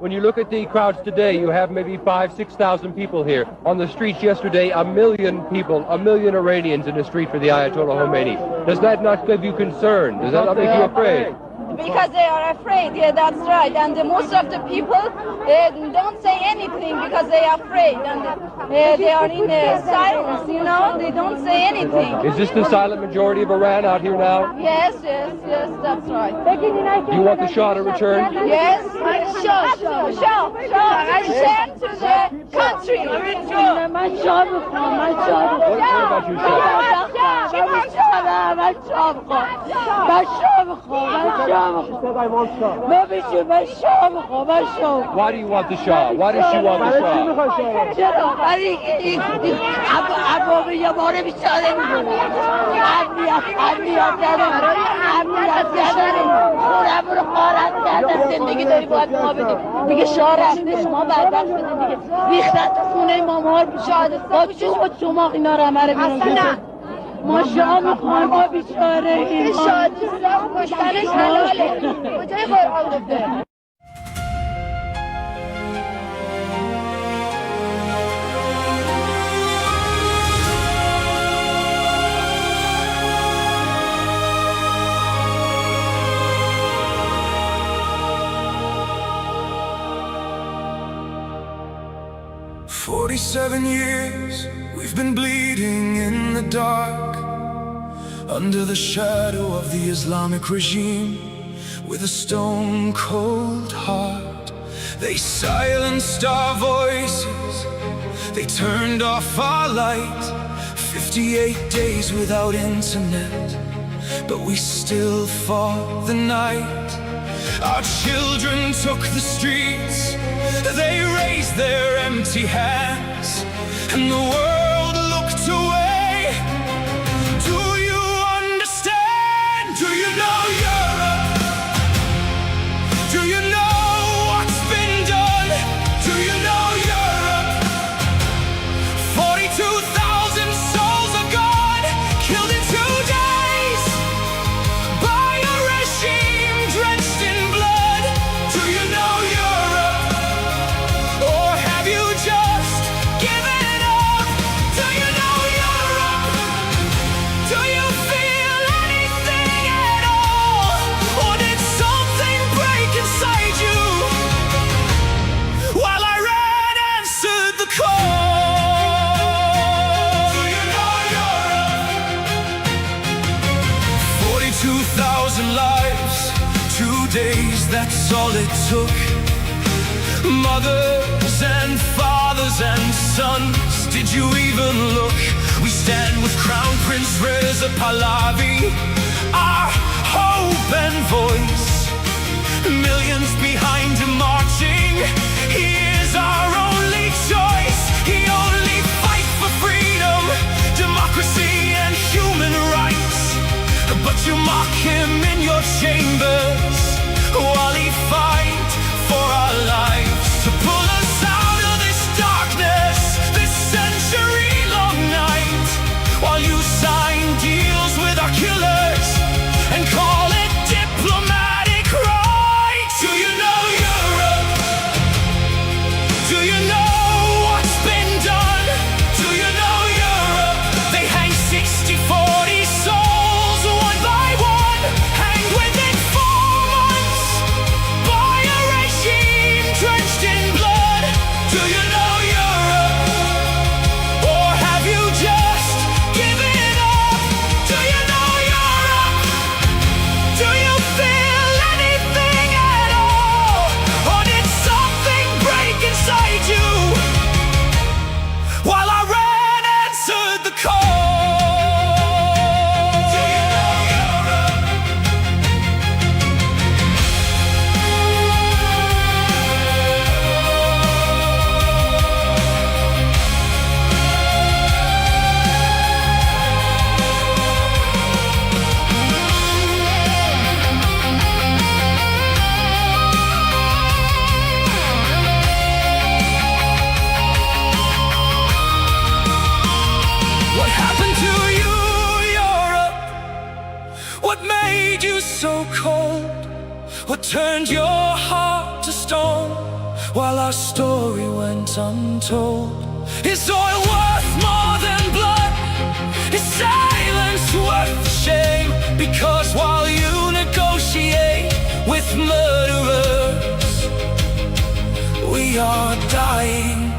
when you look at the crowds today, you have maybe 5,000-6,000 people here. On the streets yesterday, 1 million people, 1 million Iranians in the street for the Ayatollah Khomeini. Does that not give you concern? Does that not make you afraid? Because they are afraid, yeah, that's right. And most of the people don't say anything because they are afraid. And they are in silence, you know, they don't say anything. Is this the silent majority of Iran out here now? Yes, that's right. Do you want the Shah to return? Yes, Shah, return to the country. What about you, Shah? Why do you want the Shah? Why does she want the Shah? ما شاه میخوایم ما بیچاره این شادی کشتنش حلاله کجای قرآن گفته 47 years we've been bleeding in the dark, under the shadow of the Islamic regime, with a stone-cold heart. They silenced our voices, they turned off our light. 58 days without internet, but we still fought the night. Our children took the streets, they raised their empty hands, and the world looked away. Do you understand? Do you know Europe? Do you know what's been done? Do you know Europe? 42,000 souls are gone, killed in 2 days by a regime drenched in blood. Do you know Europe? Or have you just given up? Do you know Europe? Do you feel anything at all? Or did something break inside you while Iran answered the call? Do you know Europe? 42,000 lives, 2 days, that's all it took. Mothers and fathers and sons, did you even look? We stand with Crown Prince Reza Pahlavi, our hope and voice. Millions behind him marching, he is our only choice. He only fights for freedom, democracy and human rights. But you mock him in your chambers while he fights for our lives, to pull us out of this darkness, this century-long night, while you sign deals with our killers and call it diplomatic right. Do you know Europe? Do you know what's been done? Do you know Europe? They hang 60, 40 souls one by one, hanged within 4 months by a regime drenched in blood. Do you know Europe? Or have you just given up? Do you know Europe? Do you feel anything at all? Or did something break inside you while Iran answered the call? Do you know Europe? What happened to you, Europe? What made you so cold? What turned your heart to stone? while our story went untold. Is oil worth more than blood? Is silence worth the shame? Because while you negotiate with murderers, we are dying,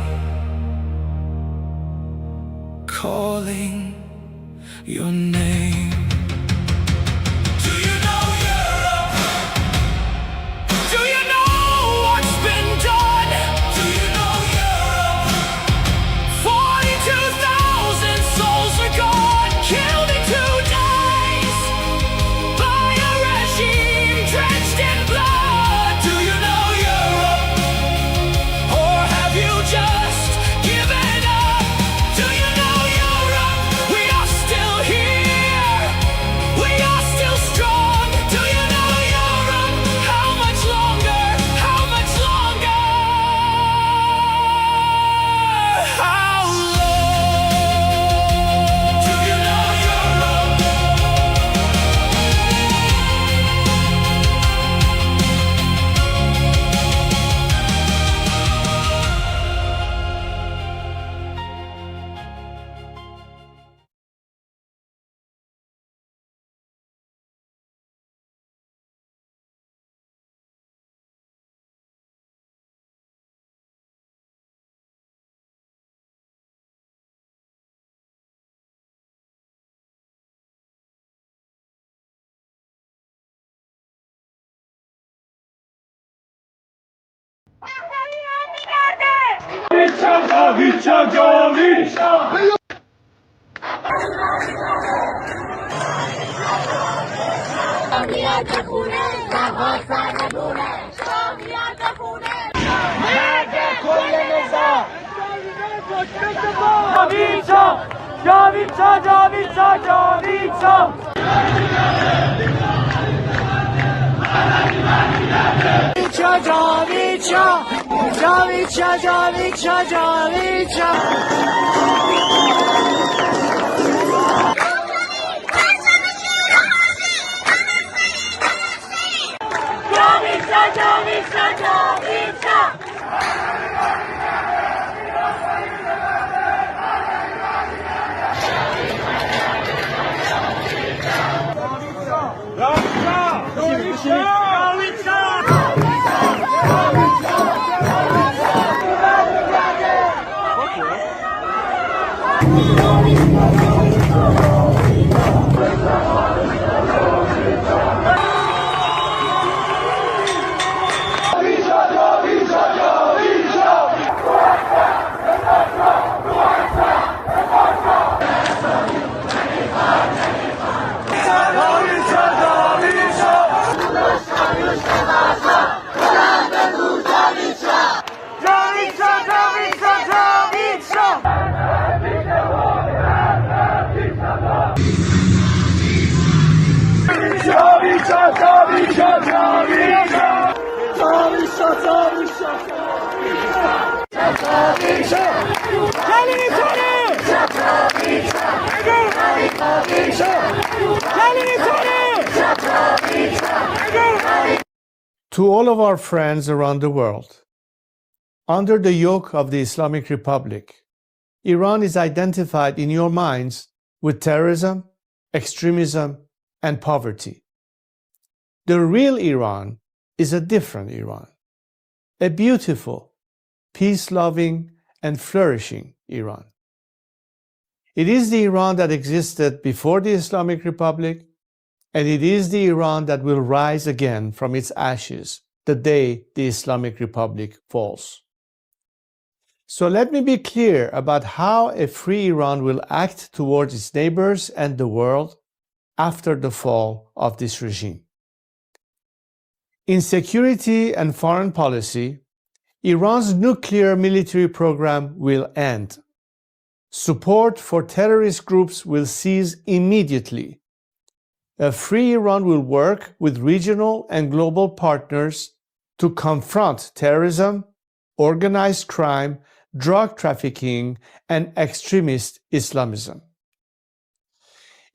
calling your name. Do you know Europe? Do you know what's been done? Do you know Europe? 42,000 souls are gone, killed in 2 days by a regime drenched in blood. Do you know Europe? Or have you just given up? Do you know Europe? We are still here. We are still strong. Do you know Europe? How much longer? How much longer? How long? Do you know Europe? To all of our friends around the world, under the yoke of the Islamic Republic, Iran is identified in your minds with terrorism, extremism, and poverty. The real Iran is a different Iran, a beautiful, peace-loving, and flourishing Iran. It is the Iran that existed before the Islamic Republic, and it is the Iran that will rise again from its ashes the day the Islamic Republic falls. So let me be clear about how a free Iran will act towards its neighbors and the world after the fall of this regime. In security and foreign policy, Iran's nuclear military program will end. Support for terrorist groups will cease immediately. A free Iran will work with regional and global partners to confront terrorism, organized crime, drug trafficking, and extremist Islamism.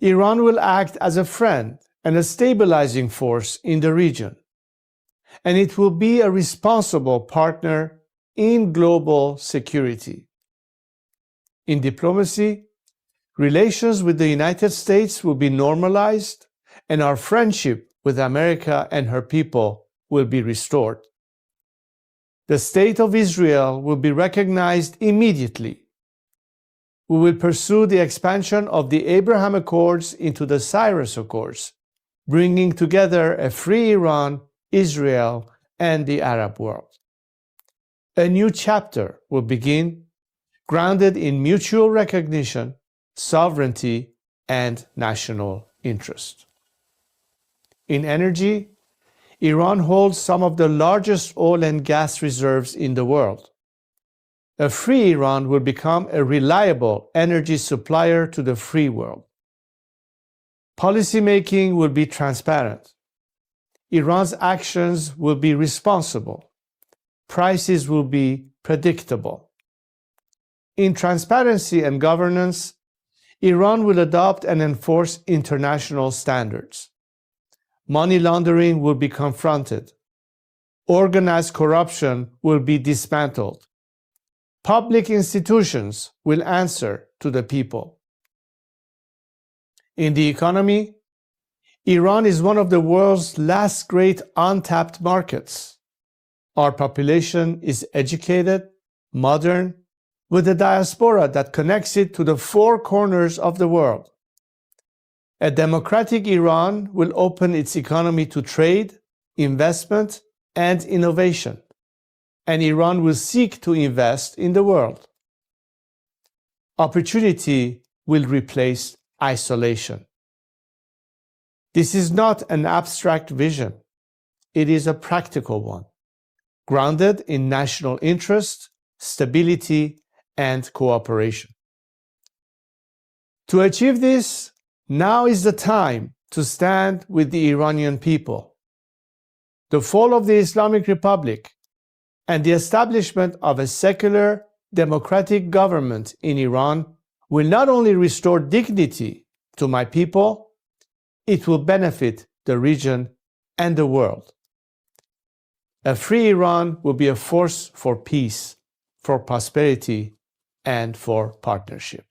Iran will act as a friend and a stabilizing force in the region, and it will be a responsible partner in global security. In diplomacy, relations with the United States will be normalized, and our friendship with America and her people will be restored. The State of Israel will be recognized immediately. We will pursue the expansion of the Abraham Accords into the Cyrus Accords, bringing together a free Iran, Israel, and the Arab world. A new chapter will begin, grounded in mutual recognition, sovereignty, and national interest. In energy, Iran holds some of the largest oil and gas reserves in the world. A free Iran will become a reliable energy supplier to the free world. Policymaking will be transparent. Iran's actions will be responsible. Prices will be predictable. In transparency and governance, Iran will adopt and enforce international standards. Money laundering will be confronted. Organized corruption will be dismantled. Public institutions will answer to the people. In the economy, Iran is one of the world's last great untapped markets. Our population is educated, modern, with a diaspora that connects it to the four corners of the world. A democratic Iran will open its economy to trade, investment, and innovation, and Iran will seek to invest in the world. Opportunity will replace isolation. This is not an abstract vision. It is a practical one, grounded in national interest, stability, and cooperation. To achieve this, now is the time to stand with the Iranian people. The fall of the Islamic Republic and the establishment of a secular, democratic government in Iran will not only restore dignity to my people, it will benefit the region and the world. A free Iran will be a force for peace, for prosperity, and for partnership.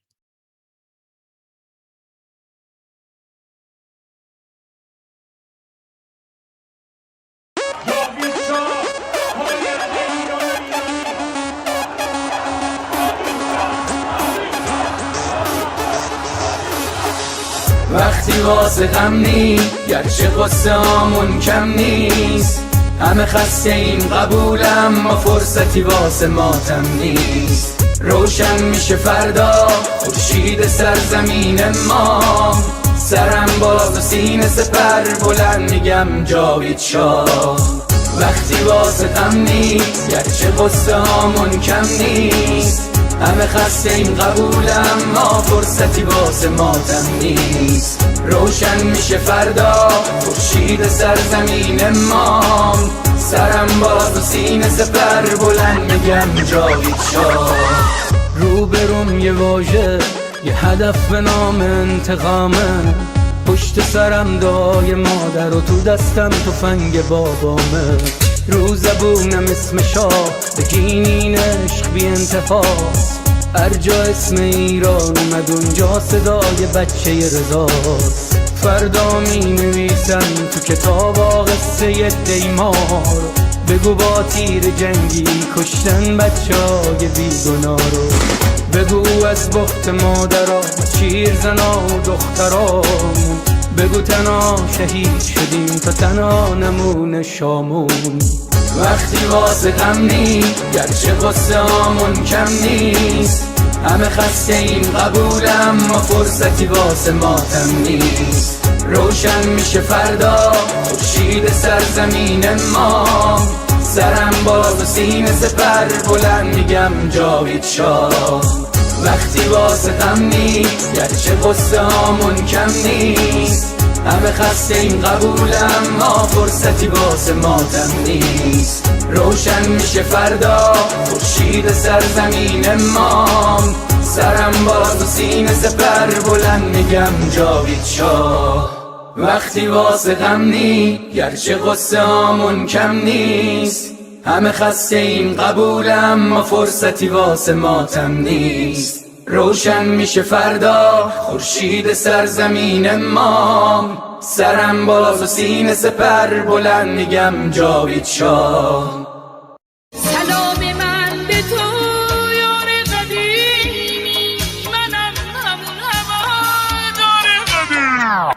وقتی واسه غم نی گرچه قصه هامون کم نیست همه خسته ایم قبولم ما فرصتی واسه ماتم نیست روشن میشه فردا خورشید سرزمین ما سرم باز و سینه سپر بلند میگم جاوید شاه وقتی واسه غم نی گرچه قصه هامون کم نیست همه خسته این قبولم ما فرصتی واسه ماتم نیست روشن میشه فردا خورشید سرزمین ما سرم باز و سینه سپر بلند میگم جاوید شاه روبروم یه واژه یه هدف به نام انتقامه پشت سرم دعای مادر و تو دستم تفنگ بابامه رو زبونم اسم شاه بگینین عشق بی انتهاست هر جا اسم ایران اومد اونجا صدای بچه رضاست فردا می نویسن تو کتاب قصه دیمار بگو با تیر جنگی کشتن بچه های بیگناه رو بگو از بخت مادرها شیر زنا و دختران بگو تنها شهید شدیم تا تنها نمونه شامون وقتی واسه غم نی گرچه قصه هامون کم نیست همه خسته این قبولم ما فرصتی واسه ماتم نیست روشن میشه فردا خورشید سرزمین ما سرم باز و سینه سپر بلند میگم جاوید شاه وقتی واسه غم نی گرچه قصه هامون کم نیست همه خسته این قبولم ما فرصتی واسه ماتم نیست روشن میشه فردا خورشید سرزمین ما سرم باز و سینه سپر بلند میگم جاوید شاه وقتی واسه غم نی گرچه قصه هامون کم نیست همه خسته این قبولم ما فرصتی واسه ماتم نیست روشن میشه فردا خورشید سرزمین ما سرم بالا و سینه سپر بلند میگم جاوید شاه سلام من به تو یار قدیمی منم همون هوادار قدیم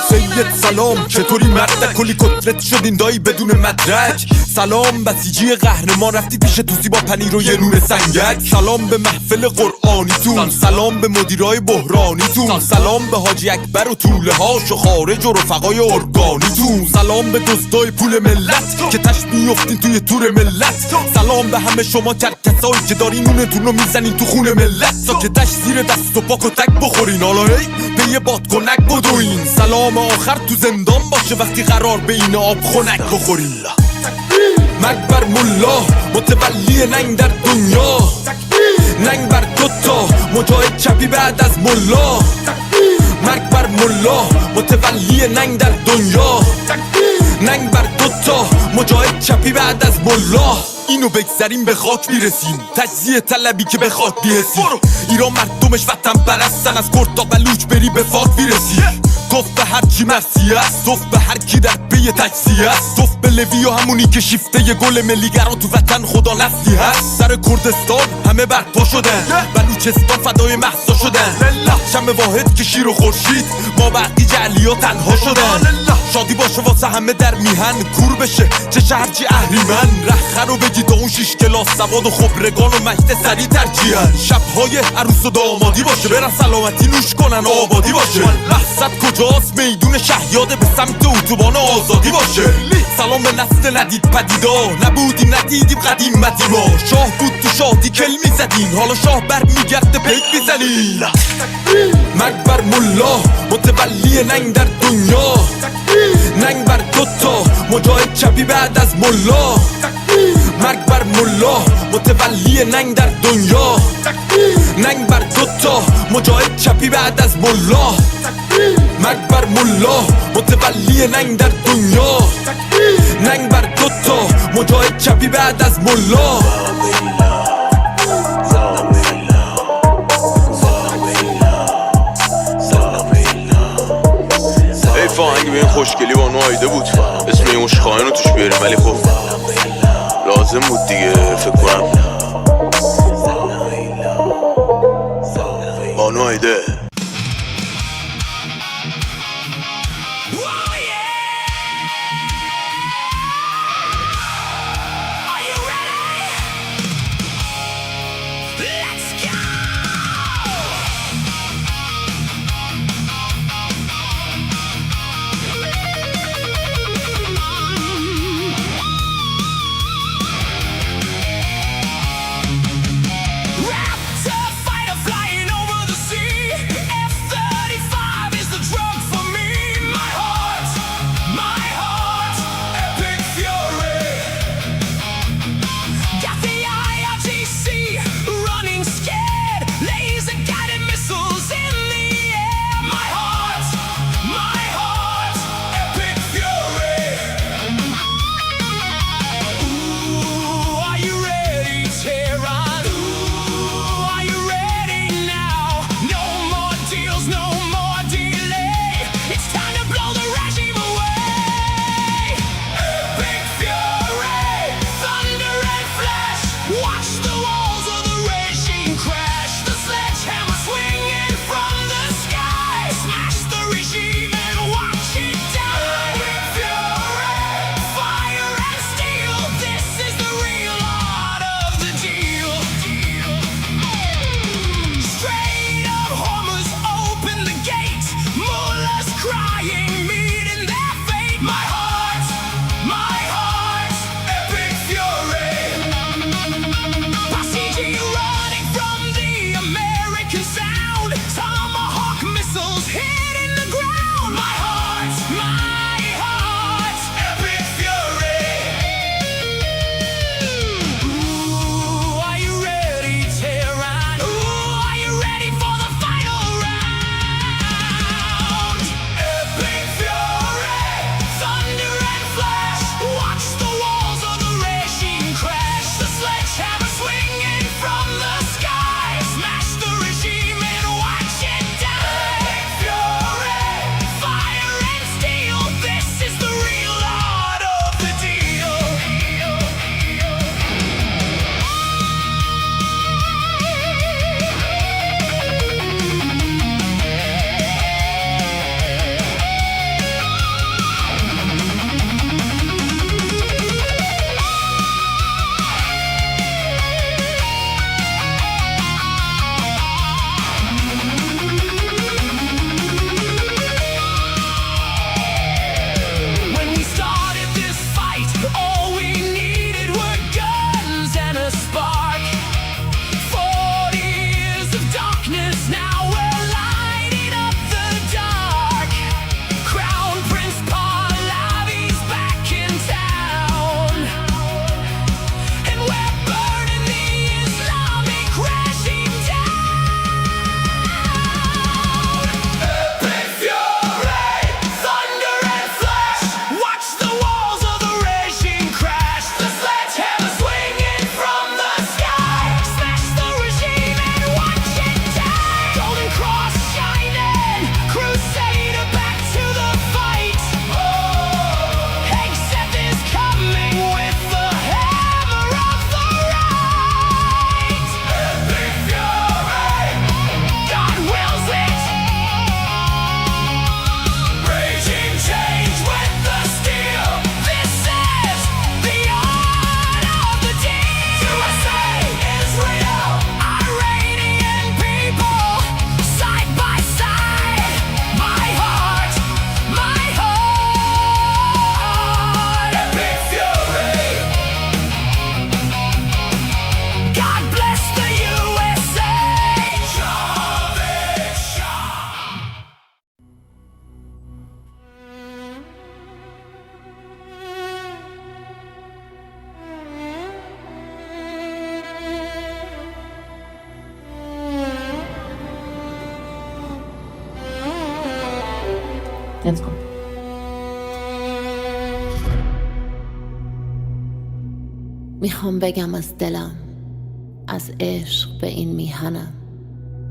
سید سلام چطوری مردک کلی کتلت شدین دایی بدون مدرک سلام بسیجی قهرمان رفتی پیش توسی با پنیر و یه نون سنگک سلام به محفل قرآنیتون سلام به مدیرای بحرانیتون سلام به حاجی اکبر و طوله هاش و خارج و رفقای ارگانیتون سلام به دزدای پول ملت که تش میفتین توی تور ملت سلام به همه شما کرکسایی که دارین نونتون رو میزنین تو خون ملت ساکتش زیر دست و پاک و تک بخورین حالا هی به یه بادکنک بدوین سلام آخر تو زندان باشه وقتی قرار به این آب خنک بخورین مرگ بر ملا متولی ننگ در دنیا ننگ بر دوتا مجاهد چپی بعد از ملا مرگ بر ملا متولی ننگ در دنیا ننگ بر دوتا مجاهد چپی بعد از ملا اینو بگذاریم به خاک میرسیم تجزیه طلبی که به خاک بیرسیم ایران مردمش وطن پرستن از کرد تا بلوچ بری به فاک میرسی توف به هر چی مرسی است توف به هر کی در پی تجزیه است توف به لوی و همونی که شیفته ی گل ملیگرا تو وطن خدا نسلی هست سر کردستان همه برپا شدن بلوچستان فدای مهسا شدن شم واحد که شیر و خورشید ما بقی جعلی ها تنها شدن شادی باشه واسه همه در میهن کور بشه چه شهرچی اهریمن رخه رو بگید اون 6 کلاس سواد و خبرگان و مجد سری ترجیحن شبهای عروس و دامادی باشه برن سلامتی نوش کنن آبادی باشه محصد کجاست میدون شهیاده به سمت اتوبان آزادی باشه سلام به نسل ندید پدیدا نبودیم ندیدیم قدیمتی ما شاه بود تو شادی کل میزدین حالا شاه بر میگرده پیک میزنین مرگ بر ملا متولی ننگ در دنیا ننگ بر دوتا مجاهد چپی بعد از ملا مرگ بر ملا متولی ننگ در دنیا ننگ بر دوتا مجاهد چپی بعد از ملا مرگ بر ملا متولی ننگ در دنیا ننگ بر دوتا مجاهد چپی بعد از ملا ای فاهنگ به این خوشگلی با نوایده بود اسم این مشخواهن رو توش بیاریم ولی خب لازم بود دیگه فکر کنم با نوایده Let's go. میخوام بگم از دلم، از عشق به این میهنم،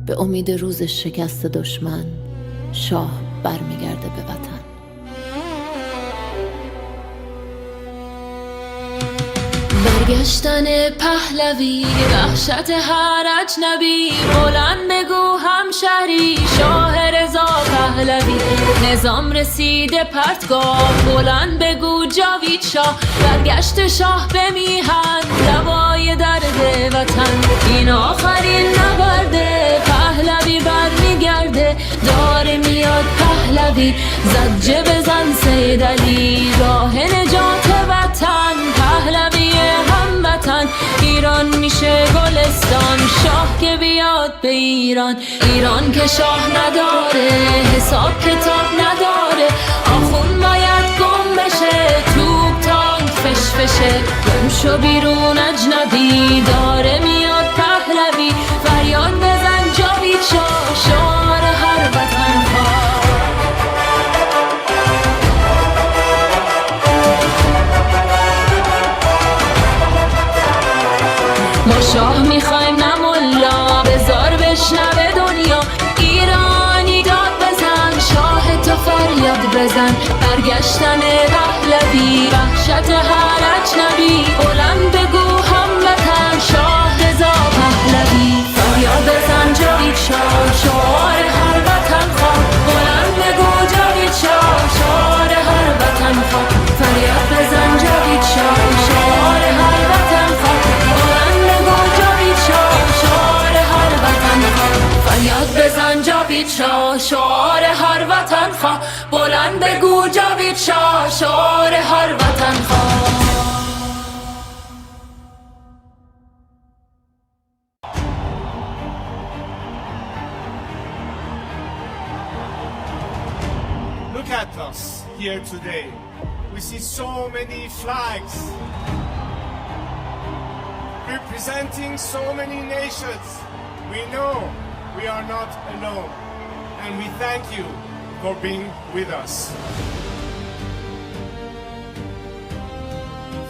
به امید روز شکست دشمن شاه برمیگرده به وطن. برگشتن پهلوی، وحشت هر اجنبی، بلند بگو همشهری شاه رضا پهلوی. نظام رسیده پرتگاه، بلند بگو جاوید شاه. برگشت شاه به میهن، دوای درد وطن. این آخرین نبرده، پهلوی برمیگرده. داره میاد پهلوی، زجه بزن سید علی، راه نجات وطن. پهلوی هموطن، ایران میشه گلستان. شاه که بیاد به ایران، ایران که شاه نداره، حساب کتاب نداره. آخون باید گم بشه، توپ تانک فشفشه. گم شو بیرون اجنبی، داره میاد پهلوی. فریاد بزن جاوید شاه، شعار هر وطن ها. ما شاه میخوایم نه ملا، بزار بشنوه دنیا. ایرانی داد بزن، شاه تو فریاد بزن. برگشتن پهلوی، وحشت هر اجنبی، بلند بگو هموطن. شاه رضا پهلوی، فریاد بزن جاوید شاه، شعار هر وطن خواه. بلند بگو جاوید شاه، شعار هر وطن خواه. فریاد بزن جاوید شاه، شعار هر وطن خواه. فریاد بزن جاوید شاه، شعار هر وطن خواه. بلند بگو جاوید شاه، شعار هر وطن خواه. Look at us here today. We see so many flags representing so many nations. We know we are not alone, and we thank you for being with us.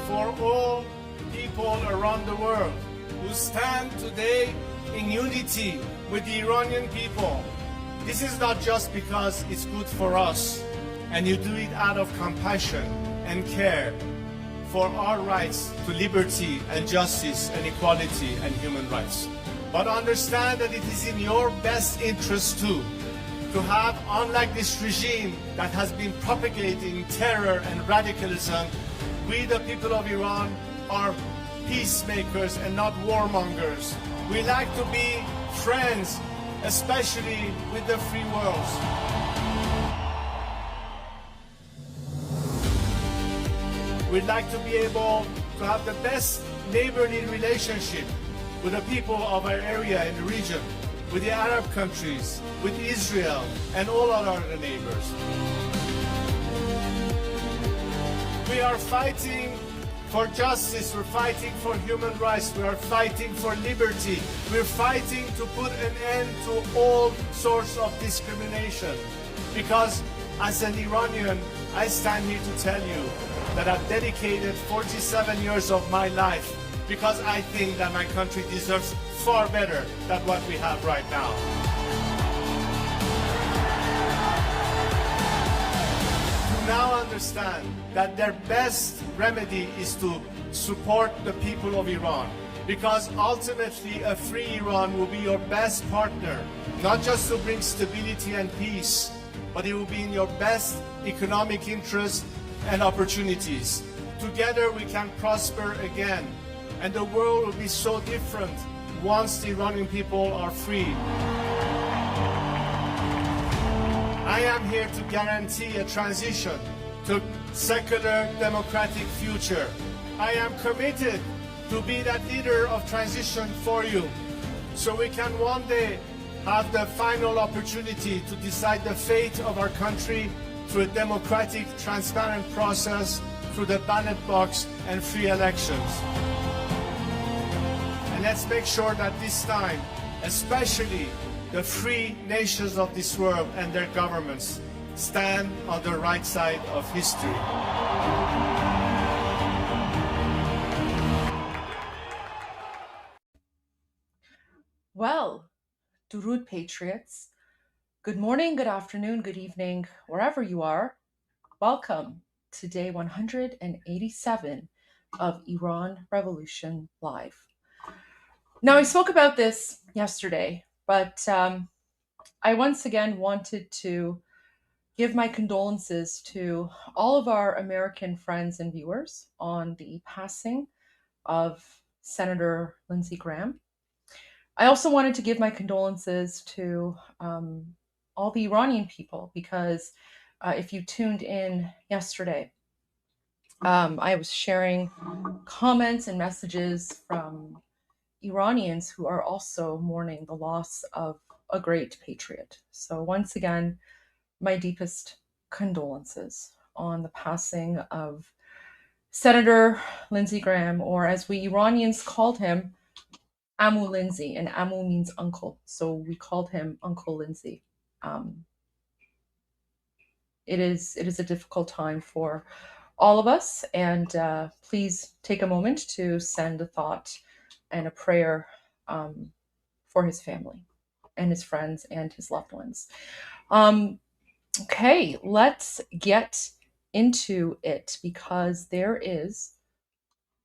For all people around the world who stand today in unity with the Iranian people, this is not just because it's good for us, and you do it out of compassion and care for our rights to liberty and justice and equality and human rights. But understand that it is in your best interest too, to have, unlike this regime that has been propagating terror and radicalism, we the people of Iran are peacemakers and not warmongers. We like to be friends, especially with the free world. We'd like to be able to have the best neighborly relationship with the people of our area and the region, with the Arab countries, with Israel, and all our other neighbors. We are fighting for justice, we're fighting for human rights, we are fighting for liberty, we're fighting to put an end to all sorts of discrimination. Because as an Iranian, I stand here to tell you that I've dedicated 47 years of my life because I think that my country deserves far better than what we have right now. To now understand that their best remedy is to support the people of Iran, because ultimately a free Iran will be your best partner, not just to bring stability and peace, but it will be in your best economic interest and opportunities. Together we can prosper again, and the world will be so different once the Iranian people are free. I am here to guarantee a transition to secular democratic future. I am committed to be that leader of transition for you, so we can one day have the final opportunity to decide the fate of our country through a democratic, transparent process, through the ballot box and free elections. And let's make sure that this time, especially the free nations of this world and their governments, stand on the right side of history. Well, Durud Patriots, good morning, good afternoon, good evening, wherever you are. Welcome to day 187 of Iran Revolution Live. Now, I spoke about this yesterday, but I once again wanted to give my condolences to all of our American friends and viewers on the passing of Senator Lindsey Graham. I also wanted to give my condolences to all the Iranian people because if you tuned in yesterday, I was sharing comments and messages from Iranians who are also mourning the loss of a great patriot. So once again, my deepest condolences on the passing of Senator Lindsey Graham, or as we Iranians called him, Amu Lindsey, and Amu means uncle, so we called him Uncle Lindsey. It is a difficult time for all of us, and please take a moment to send a thought and a prayer for his family and his friends and his loved ones. Okay, let's get into it because there is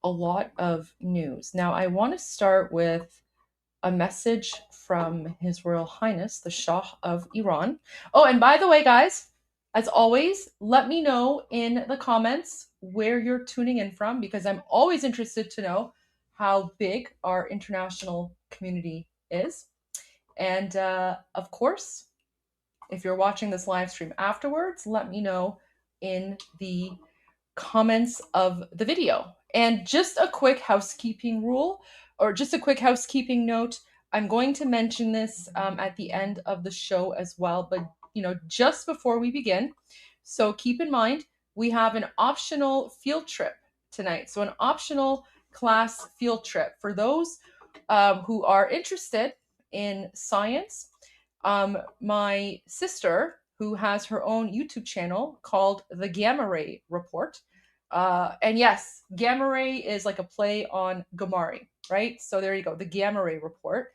a lot of news. Now, I want to start with a message from His Royal Highness, the Shah of Iran. Oh, and by the way, guys, as always, let me know in the comments where you're tuning in from because I'm always interested to know how big our international community is. And of course, if you're watching this live stream afterwards, let me know in the comments of the video. And just a quick housekeeping rule, or just a quick housekeeping note. I'm going to mention this at the end of the show as well, but just before we begin. So keep in mind, we have an optional field trip tonight. So an optional class field trip for those who are interested in science. My sister, who has her own YouTube channel called the Ghamari Report. And yes, Ghamari is like a play on Ghamari, right? So there you go, the Ghamari Report.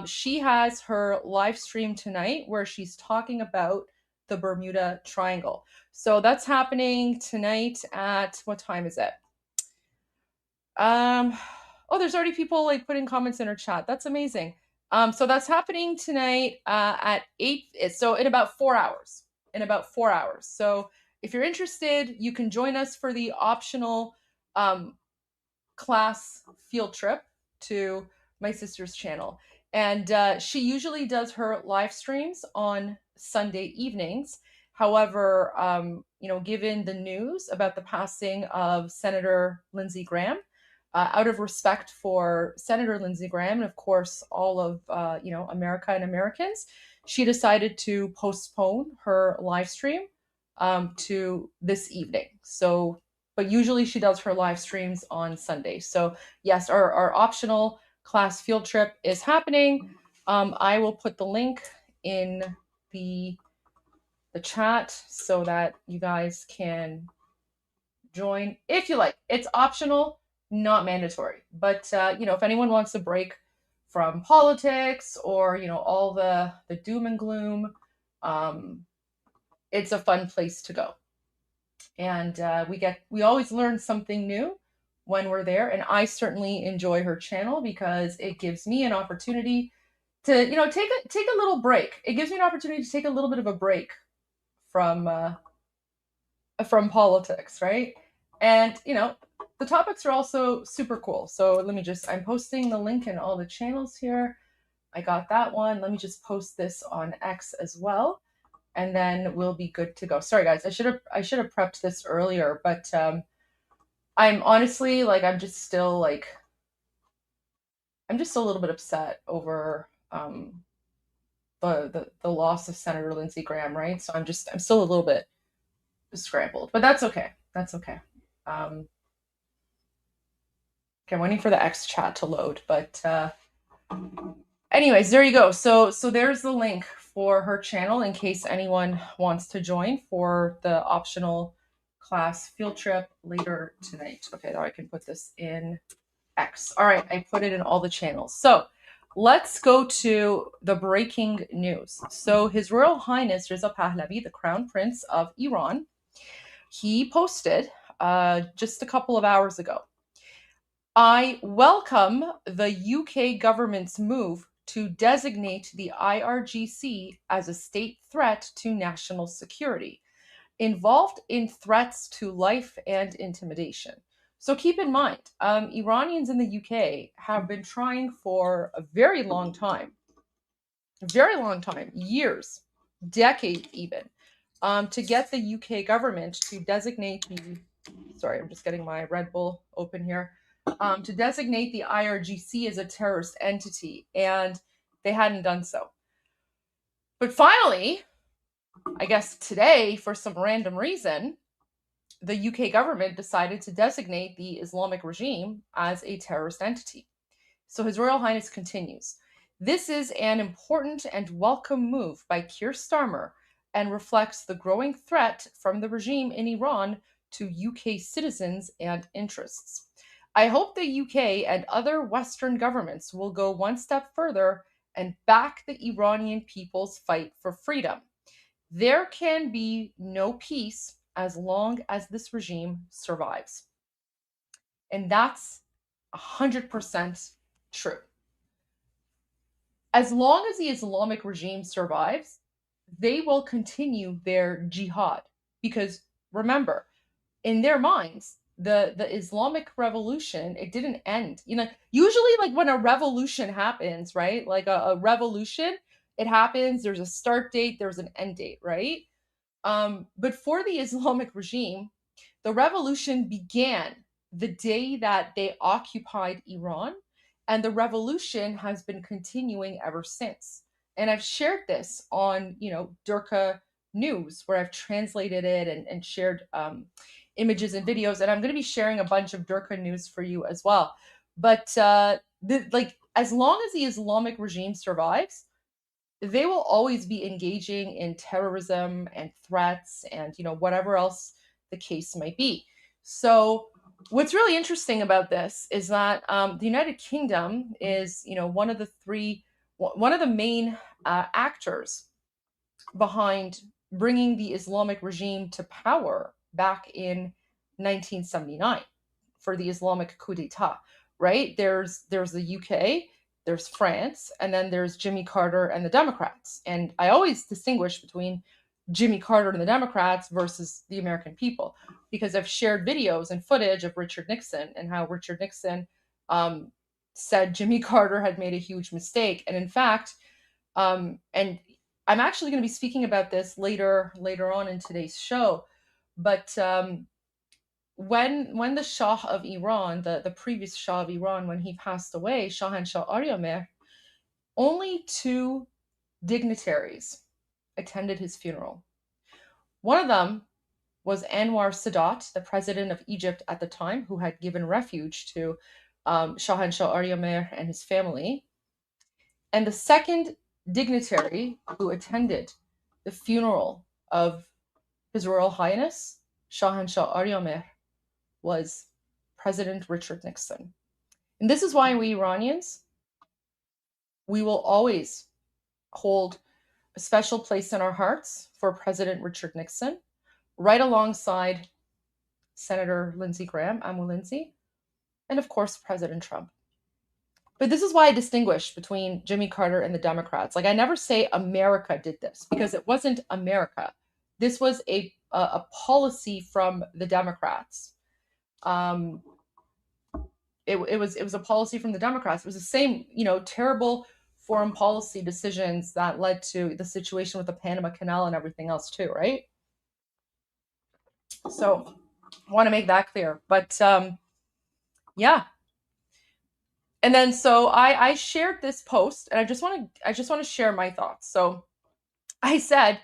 She has her live stream tonight where she's talking about the Bermuda Triangle. So that's happening tonight at, what time is it? Oh, there's already people like putting comments in her chat. That's amazing. So that's happening tonight at 8. So in about 4 hours. So if you're interested, you can join us for the optional class field trip to my sister's channel. And she usually does her live streams on Sunday evenings. However, given the news about the passing of Senator Lindsey Graham, out of respect for Senator Lindsey Graham and, of course, all of America and Americans, she decided to postpone her live stream to this evening. So, but usually she does her live streams on Sunday. So yes, our optional class field trip is happening. I will put the link in the chat so that you guys can join if you like. It's optional, not mandatory. But if anyone wants a break from politics or all the doom and gloom, it's a fun place to go. And we always learn something new when we're there, and I certainly enjoy her channel because it gives me an opportunity to take a little break. It gives me an opportunity to take a little bit of a break from politics, right? And the topics are also super cool. So I'm posting the link in all the channels here. I got that one. Let me just post this on X as well, and then we'll be good to go. Sorry guys, I should have prepped this earlier, but I'm honestly I'm just a little bit upset over the loss of Senator Lindsey Graham, right? So I'm still a little bit scrambled, but that's okay. Okay, I'm waiting for the X chat to load, but anyways, there you go. So there's the link for her channel in case anyone wants to join for the optional class field trip later tonight. Okay, now I can put this in X. All right, I put it in all the channels. So let's go to the breaking news. So His Royal Highness Reza Pahlavi, the Crown Prince of Iran, he posted just a couple of hours ago, "I welcome the UK government's move to designate the IRGC as a state threat to national security, involved in threats to life and intimidation." So keep in mind, Iranians in the UK have been trying for a very long time, years, decades even, to get the UK government to designate the, sorry, I'm just getting my Red Bull open here, to designate the IRGC as a terrorist entity, and they hadn't done so. But finally, I guess today, for some random reason, the UK government decided to designate the Islamic regime as a terrorist entity. So His Royal Highness continues, "This is an important and welcome move by Keir Starmer and reflects the growing threat from the regime in Iran to UK citizens and interests. I hope the UK and other Western governments will go one step further and back the Iranian people's fight for freedom. There can be no peace as long as this regime survives." And that's 100% true. As long as the Islamic regime survives, they will continue their jihad. Because remember, in their minds, the Islamic revolution, it didn't end. You know, usually like when a revolution happens, right? Like a revolution, it happens, there's a start date, there's an end date, right? But for the Islamic regime, the revolution began the day that they occupied Iran, and the revolution has been continuing ever since. And I've shared this on, Durka News, where I've translated it and shared images and videos. And I'm going to be sharing a bunch of Durka News for you as well. But as long as the Islamic regime survives, they will always be engaging in terrorism and threats and whatever else the case might be. So what's really interesting about this is that the United Kingdom is one of the main actors behind bringing the Islamic regime to power back in 1979 for the Islamic coup d'etat, right? There's the UK, there's France, and then there's Jimmy Carter and the Democrats. And I always distinguish between Jimmy Carter and the Democrats versus the American people, because I've shared videos and footage of Richard Nixon and how Richard Nixon said Jimmy Carter had made a huge mistake. And in fact, and I'm actually going to be speaking about this later on in today's show, but when the Shah of Iran, the previous Shah of Iran, when he passed away, Shahanshah Aryamer, only 2 dignitaries attended his funeral. One of them was Anwar Sadat, the president of Egypt at the time, who had given refuge to Shahanshah Aryamer and his family. And the second dignitary who attended the funeral of His Royal Highness Shahanshah Aryamer was President Richard Nixon. And this is why we Iranians, we will always hold a special place in our hearts for President Richard Nixon, right alongside Senator Lindsey Graham, Amu Lindsey, and of course, President Trump. But this is why I distinguish between Jimmy Carter and the Democrats. Like, I never say America did this, because it wasn't America. This was a policy from the Democrats. It was a policy from the Democrats. It was the same, terrible foreign policy decisions that led to the situation with the Panama Canal and everything else too, right? So I want to make that clear. But yeah. And then so I shared this post, and I just want to share my thoughts. So I said,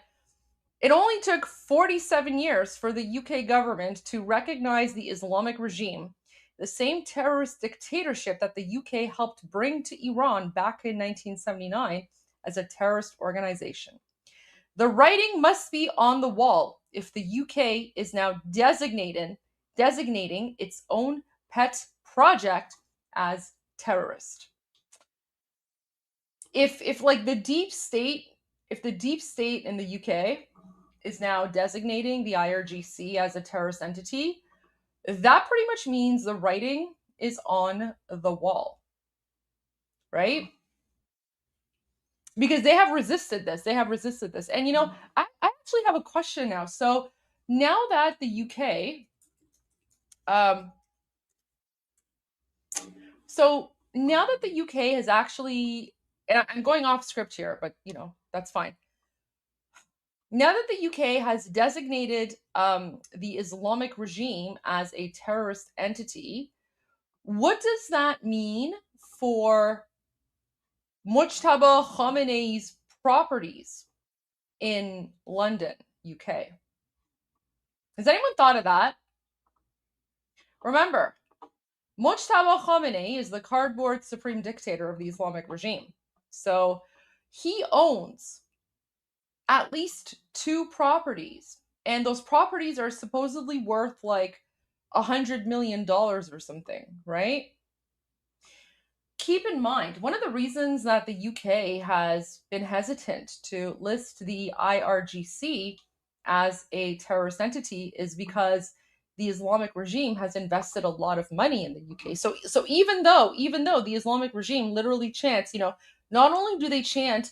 it only took 47 years for the UK government to recognize the Islamic regime, the same terrorist dictatorship that the UK helped bring to Iran back in 1979 as a terrorist organization. The writing must be on the wall if the UK is now designating its own pet project as terrorist. If like the deep state in the UK is now designating the IRGC as a terrorist entity, that pretty much means the writing is on the wall, right? Because they have resisted this. And, you know, I actually have a question now. So now that the UK, has actually, and I'm going off script here, but, you know, that's fine. Now that the UK has designated the Islamic regime as a terrorist entity, what does that mean for Mujtaba Khamenei's properties in London, UK? Has anyone thought of that? Remember, Mujtaba Khamenei is the cardboard supreme dictator of the Islamic regime. So he owns at least 2 properties, and those properties are supposedly worth like $100 million or something, right? Keep in mind, one of the reasons that the UK has been hesitant to list the IRGC as a terrorist entity is because the Islamic regime has invested a lot of money in the UK. So even though the Islamic regime literally chants, you know, not only do they chant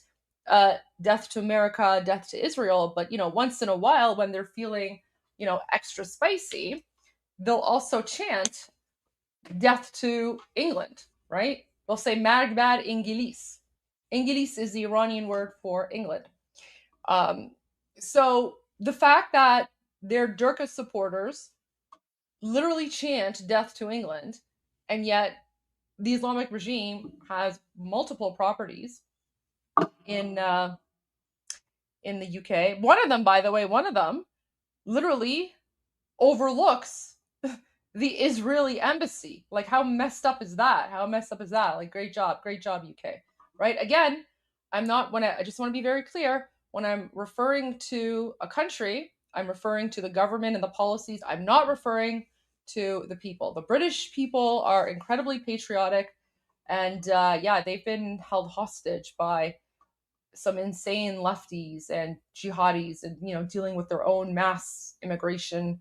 death to America, death to Israel, but, you know, once in a while when they're feeling, you know, extra spicy, they'll also chant death to England, right? They'll say Magbad Ingilis. Ingilis is the Iranian word for England. So the fact that their Durka supporters literally chant death to England, and yet the Islamic regime has multiple properties in the UK. One of them, by the way, literally overlooks the Israeli embassy. Like, how messed up is that? Like, great job, UK. Right? Again, I just want to be very clear. When I'm referring to a country, I'm referring to the government and the policies. I'm not referring to the people. The British people are incredibly patriotic, and they've been held hostage by some insane lefties and jihadis, and, you know, dealing with their own mass immigration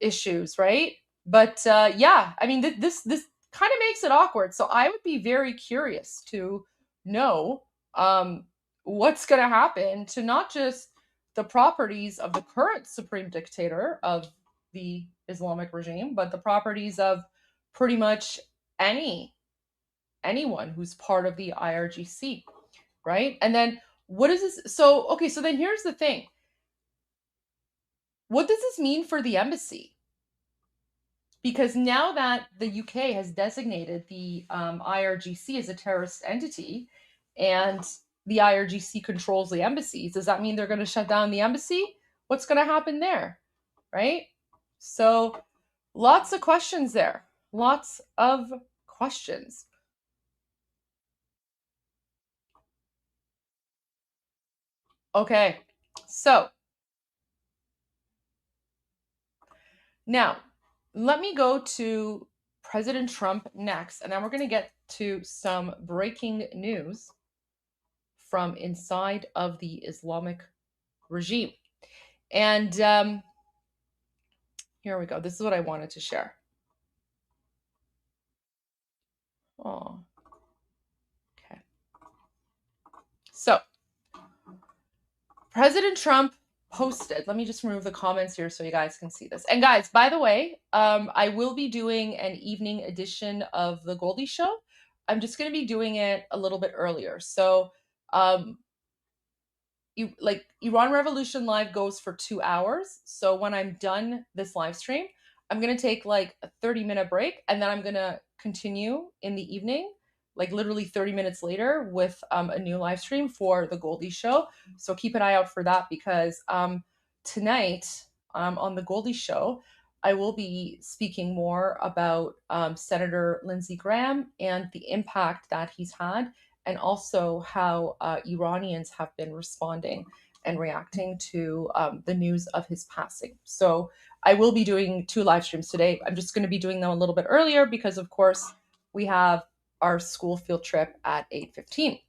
issues, right? But I mean, this kind of makes it awkward. So I would be very curious to know what's going to happen to not just the properties of the current supreme dictator of the Islamic regime, but the properties of pretty much anyone who's part of the IRGC, right? And then what is this? So then here's the thing. What does this mean for the embassy? Because now that the UK has designated the IRGC as a terrorist entity, and the IRGC controls the embassies, does that mean they're going to shut down the embassy? What's going to happen there, right? So lots of questions there. Lots of questions. Okay, so now let me go to President Trump next, and then we're going to get to some breaking news from inside of the Islamic regime. And here we go. This is what I wanted to share. Oh, okay. So President Trump posted, let me just remove the comments here so you guys can see this. And guys, by the way, I will be doing an evening edition of the Goldie Show. I'm just going to be doing it a little bit earlier. So Iran Revolution Live goes for 2 hours. So when I'm done this live stream, I'm going to take like a 30-minute break, and then I'm going to continue in the evening, like literally 30 minutes later, with a new live stream for the Goldie Show. So keep an eye out for that, because tonight on the Goldie Show, I will be speaking more about Senator Lindsey Graham and the impact that he's had, and also how Iranians have been responding and reacting to the news of his passing. So I will be doing 2 live streams today. I'm just going to be doing them a little bit earlier because, of course, we have our school field trip at 8:15.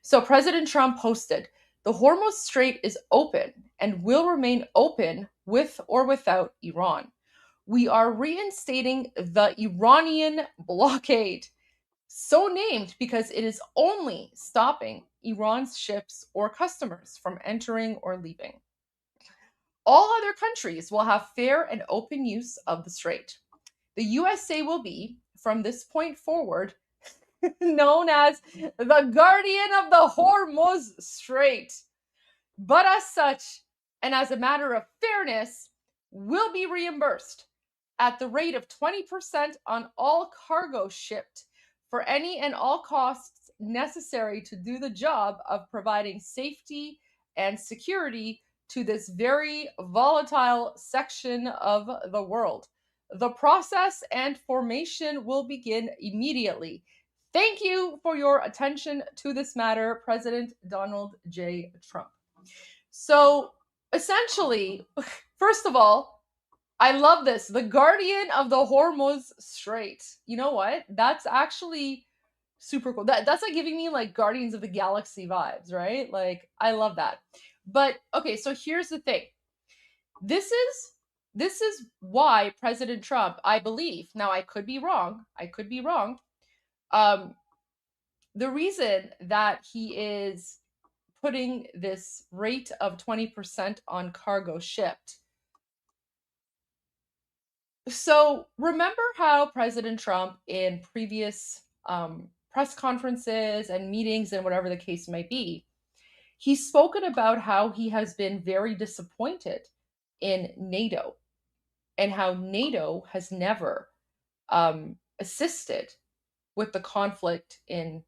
So President Trump posted, "The Hormuz Strait is open and will remain open with or without Iran. We are reinstating the Iranian blockade, so named because it is only stopping Iran's ships or customers from entering or leaving. All other countries will have fair and open use of the strait. The USA will be, from this point forward, known as the guardian of the Hormuz Strait, but as such, and as a matter of fairness, will be reimbursed at the rate of 20% on all cargo shipped for any and all costs necessary to do the job of providing safety and security to this very volatile section of the world. The process and formation will begin immediately. Thank you for your attention to this matter, President Donald J. Trump." So essentially, first of all, I love this. The guardian of the Hormuz Strait. You know what? That's actually super cool. That's like giving me like Guardians of the Galaxy vibes, right? Like, I love that. But okay, so here's the thing. This is why President Trump, I believe, now I could be wrong. The reason that he is putting this rate of 20% on cargo shipped. So remember how President Trump in previous press conferences and meetings and whatever the case might be, he's spoken about how he has been very disappointed in NATO and how NATO has never assisted with the conflict in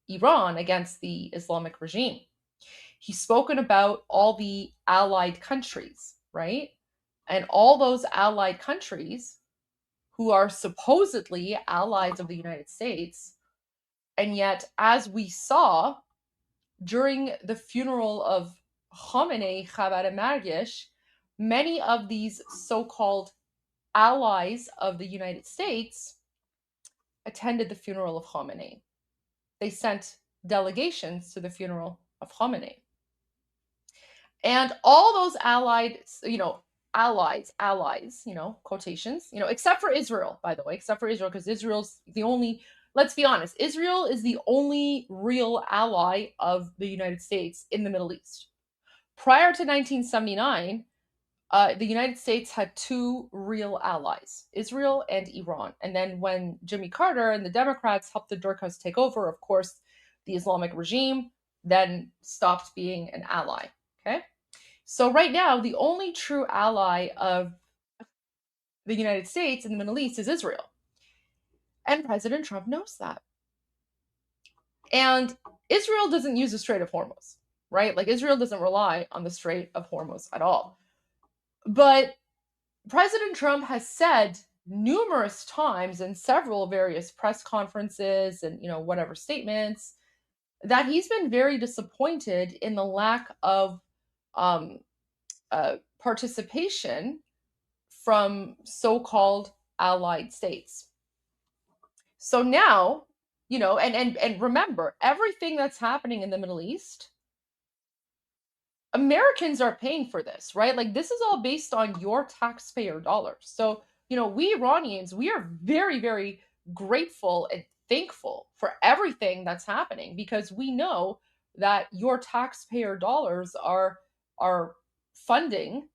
Iran against the Islamic regime. He's spoken about all the allied countries, right? And all those allied countries who are supposedly allies of the United States. And yet, as we saw during the funeral of Khamenei, Khabar Margish, many of these so-called allies of the United States attended the funeral of Khamenei. They sent delegations to the funeral of Khamenei. And all those allied, allies, quotations, except for Israel, by the way, because Israel's the only, let's be honest, Israel is the only real ally of the United States in the Middle East. Prior to 1979, the United States had 2 real allies, Israel and Iran. And then when Jimmy Carter and the Democrats helped the Durkas take over, of course, the Islamic regime then stopped being an ally. Okay? So right now, the only true ally of the United States in the Middle East is Israel. And President Trump knows that. And Israel doesn't use the Strait of Hormuz, right? Like, Israel doesn't rely on the Strait of Hormuz at all. But President Trump has said numerous times in several various press conferences and, whatever statements, that he's been very disappointed in the lack of participation from so-called allied states. So now, and remember, everything that's happening in the Middle East, Americans are paying for this, right? Like, this is all based on your taxpayer dollars. So, we Iranians, we are very, very grateful and thankful for everything that's happening, because we know that your taxpayer dollars are funding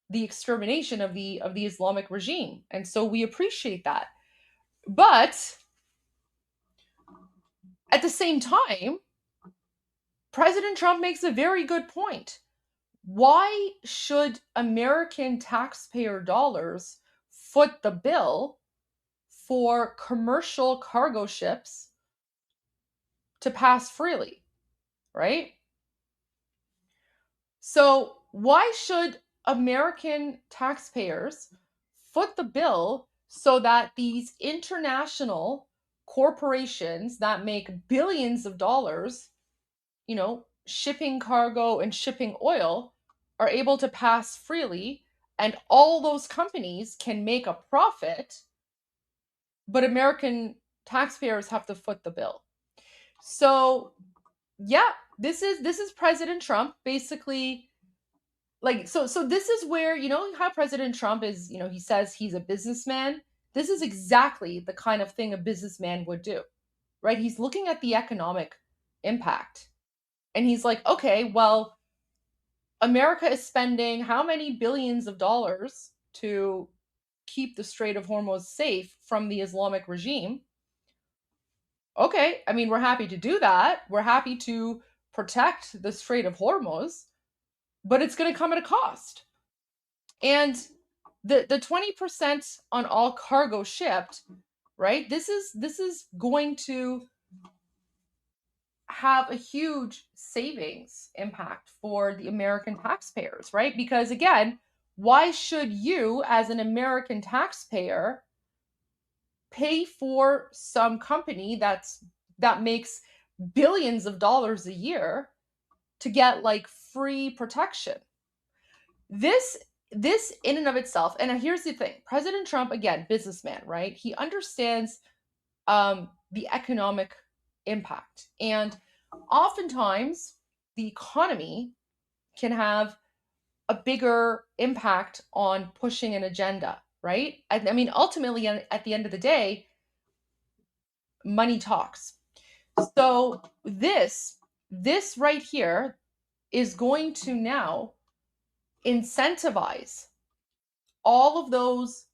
the extermination of the Islamic regime. And so we appreciate that. But at the same time, President Trump makes a very good point. Why should American taxpayer dollars foot the bill for commercial cargo ships to pass freely, right? So why should American taxpayers foot the bill so that these international corporations that make billions of dollars, you know, shipping cargo and shipping oil are able to pass freely, and all those companies can make a profit, but American taxpayers have to foot the bill. So yeah, this is President Trump basically, like, so this is where, you know how President Trump is, you know, he says he's a businessman. This is exactly the kind of thing a businessman would do, right? He's looking at the economic impact, and he's like, okay, well, America is spending how many billions of dollars to keep the Strait of Hormuz safe from the Islamic regime. Okay, I mean, we're happy to do that. We're happy to protect the Strait of Hormuz, but it's going to come at a cost. And the 20% on all cargo shipped, right? This is going to have a huge savings impact for the American taxpayers, right? Because again, why should you as an American taxpayer pay for some company that makes billions of dollars a year to get like free protection? This in and of itself, and here's the thing, President Trump, again, businessman, right? He understands the economic impact, and oftentimes the economy can have a bigger impact on pushing an agenda, right? I mean, ultimately, at the end of the day, money talks. So this right here is going to now incentivize all of those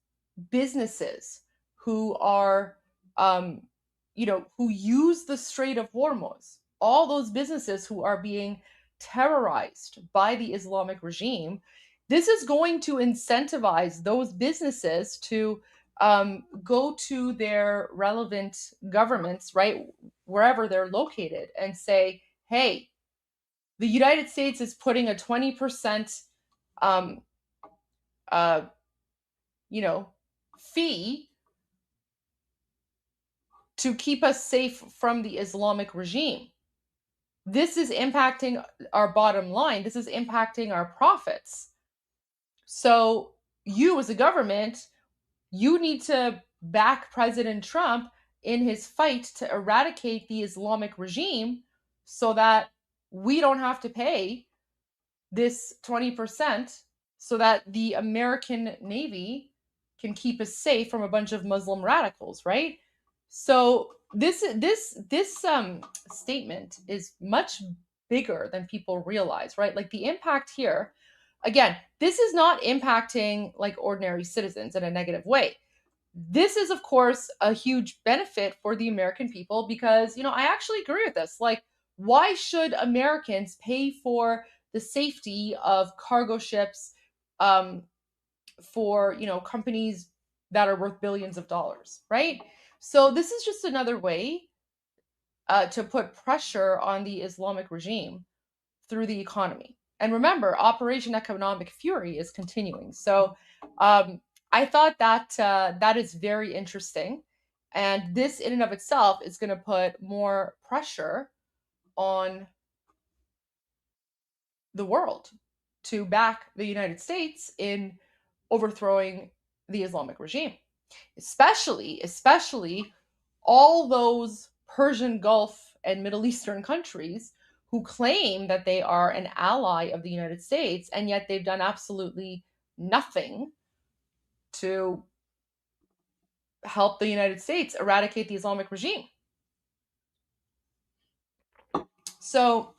businesses who are, who use the Strait of Hormuz, all those businesses who are being terrorized by the Islamic regime. This is going to incentivize those businesses to go to their relevant governments, right, wherever they're located, and say, hey, the United States is putting a 20% fee to keep us safe from the Islamic regime. This is impacting our bottom line. This is impacting our profits. So you as a government, you need to back President Trump in his fight to eradicate the Islamic regime so that we don't have to pay this 20%, so that the American Navy can keep us safe from a bunch of Muslim radicals, right? So this statement is much bigger than people realize, right? Like the impact here, again, this is not impacting like ordinary citizens in a negative way. This is, of course, a huge benefit for the American people because, I actually agree with this. Like, why should Americans pay for the safety of cargo ships for, companies that are worth billions of dollars, right? So this is just another way to put pressure on the Islamic regime through the economy. And remember, Operation Economic Fury is continuing. So I thought that that is very interesting. And this in and of itself is going to put more pressure on the world to back the United States in overthrowing the Islamic regime. Especially all those Persian Gulf and Middle Eastern countries who claim that they are an ally of the United States, and yet they've done absolutely nothing to help the United States eradicate the Islamic regime. So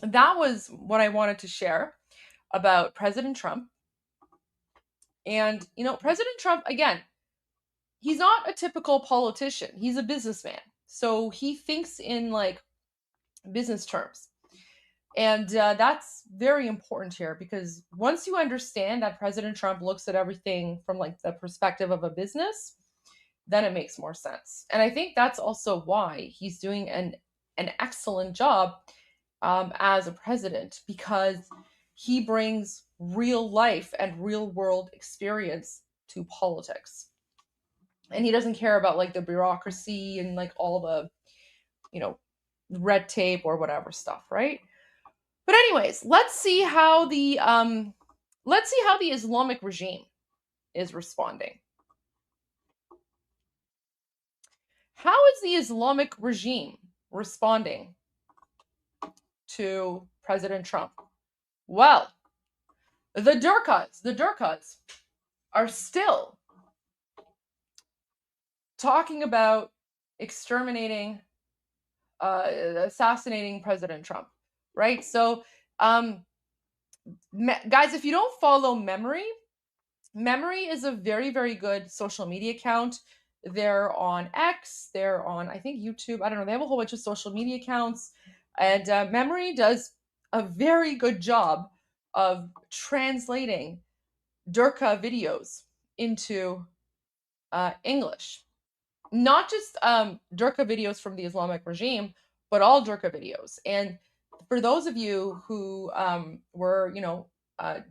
that was what I wanted to share about President Trump. And, President Trump, again, he's not a typical politician. He's a businessman. So he thinks in like business terms. And that's very important here, because once you understand that President Trump looks at everything from like the perspective of a business, then it makes more sense. And I think that's also why he's doing an excellent job as a president, because he brings real life and real world experience to politics. and he doesn't care about like the bureaucracy and like all the, you know, red tape or whatever stuff, right? But anyways, let's see how the Islamic regime is responding. How is the Islamic regime responding to President Trump? Well, the Durkas are still talking about exterminating, assassinating President Trump, right? So, guys, if you don't follow Memory is a very, very good social media account. They're on X, they're on, I think, YouTube. I don't know. They have a whole bunch of social media accounts. And Memory does a very good job of translating Durka videos into English. Not just Durka videos from the Islamic regime, but all Durka videos. And for those of you who were,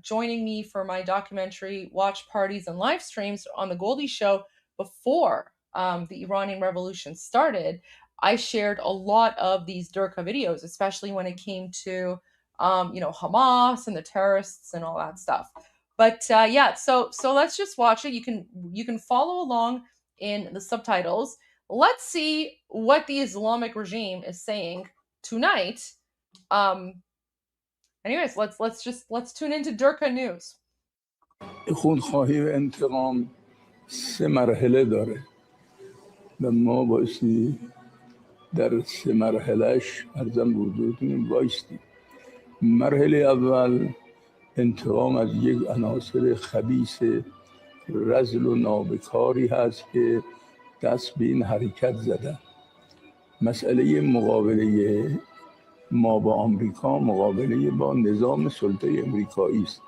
joining me for my documentary watch parties and live streams on the Goldie show before the Iranian Revolution started, I shared a lot of these Durka videos, especially when it came to, Hamas and the terrorists and all that stuff. But yeah, so let's just watch it. You can follow along in the subtitles. Let's see what the Islamic regime is saying tonight. Anyways, let's tune into Durka News. خونخواهی و انتقام 3 مرحله داره و ما بایستی در 3 مرحلهش ارزم بزرگتون وایستی. مرحله اول انتقام از یک عناصر خبیث رذل و نابکاری هست که دست به این حرکت زدن. مسئله مقابله ما با آمریکا مقابله با نظام سلطه امریکایی است.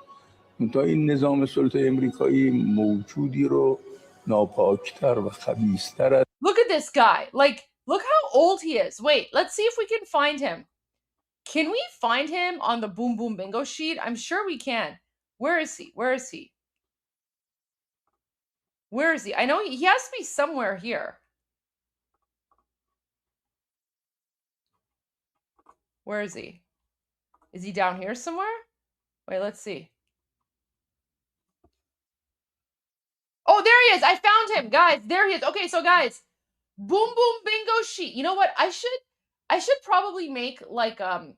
منتها این نظام سلطه امریکایی موجودی رو ناپاکتر و خبیثتر است. Look at this guy. Like, look how old he is. Wait, let's see if we can find him. Can we find him on the Boom Boom Bingo sheet? I'm sure we can. Where is he? Where is he? Where is he? I know he has to be somewhere here. Where is he? Is he down here somewhere? Wait, let's see. Oh, there he is. I found him, guys. There he is. Okay, so guys, Boom Boom Bingo sheet. You know what? I should probably make like a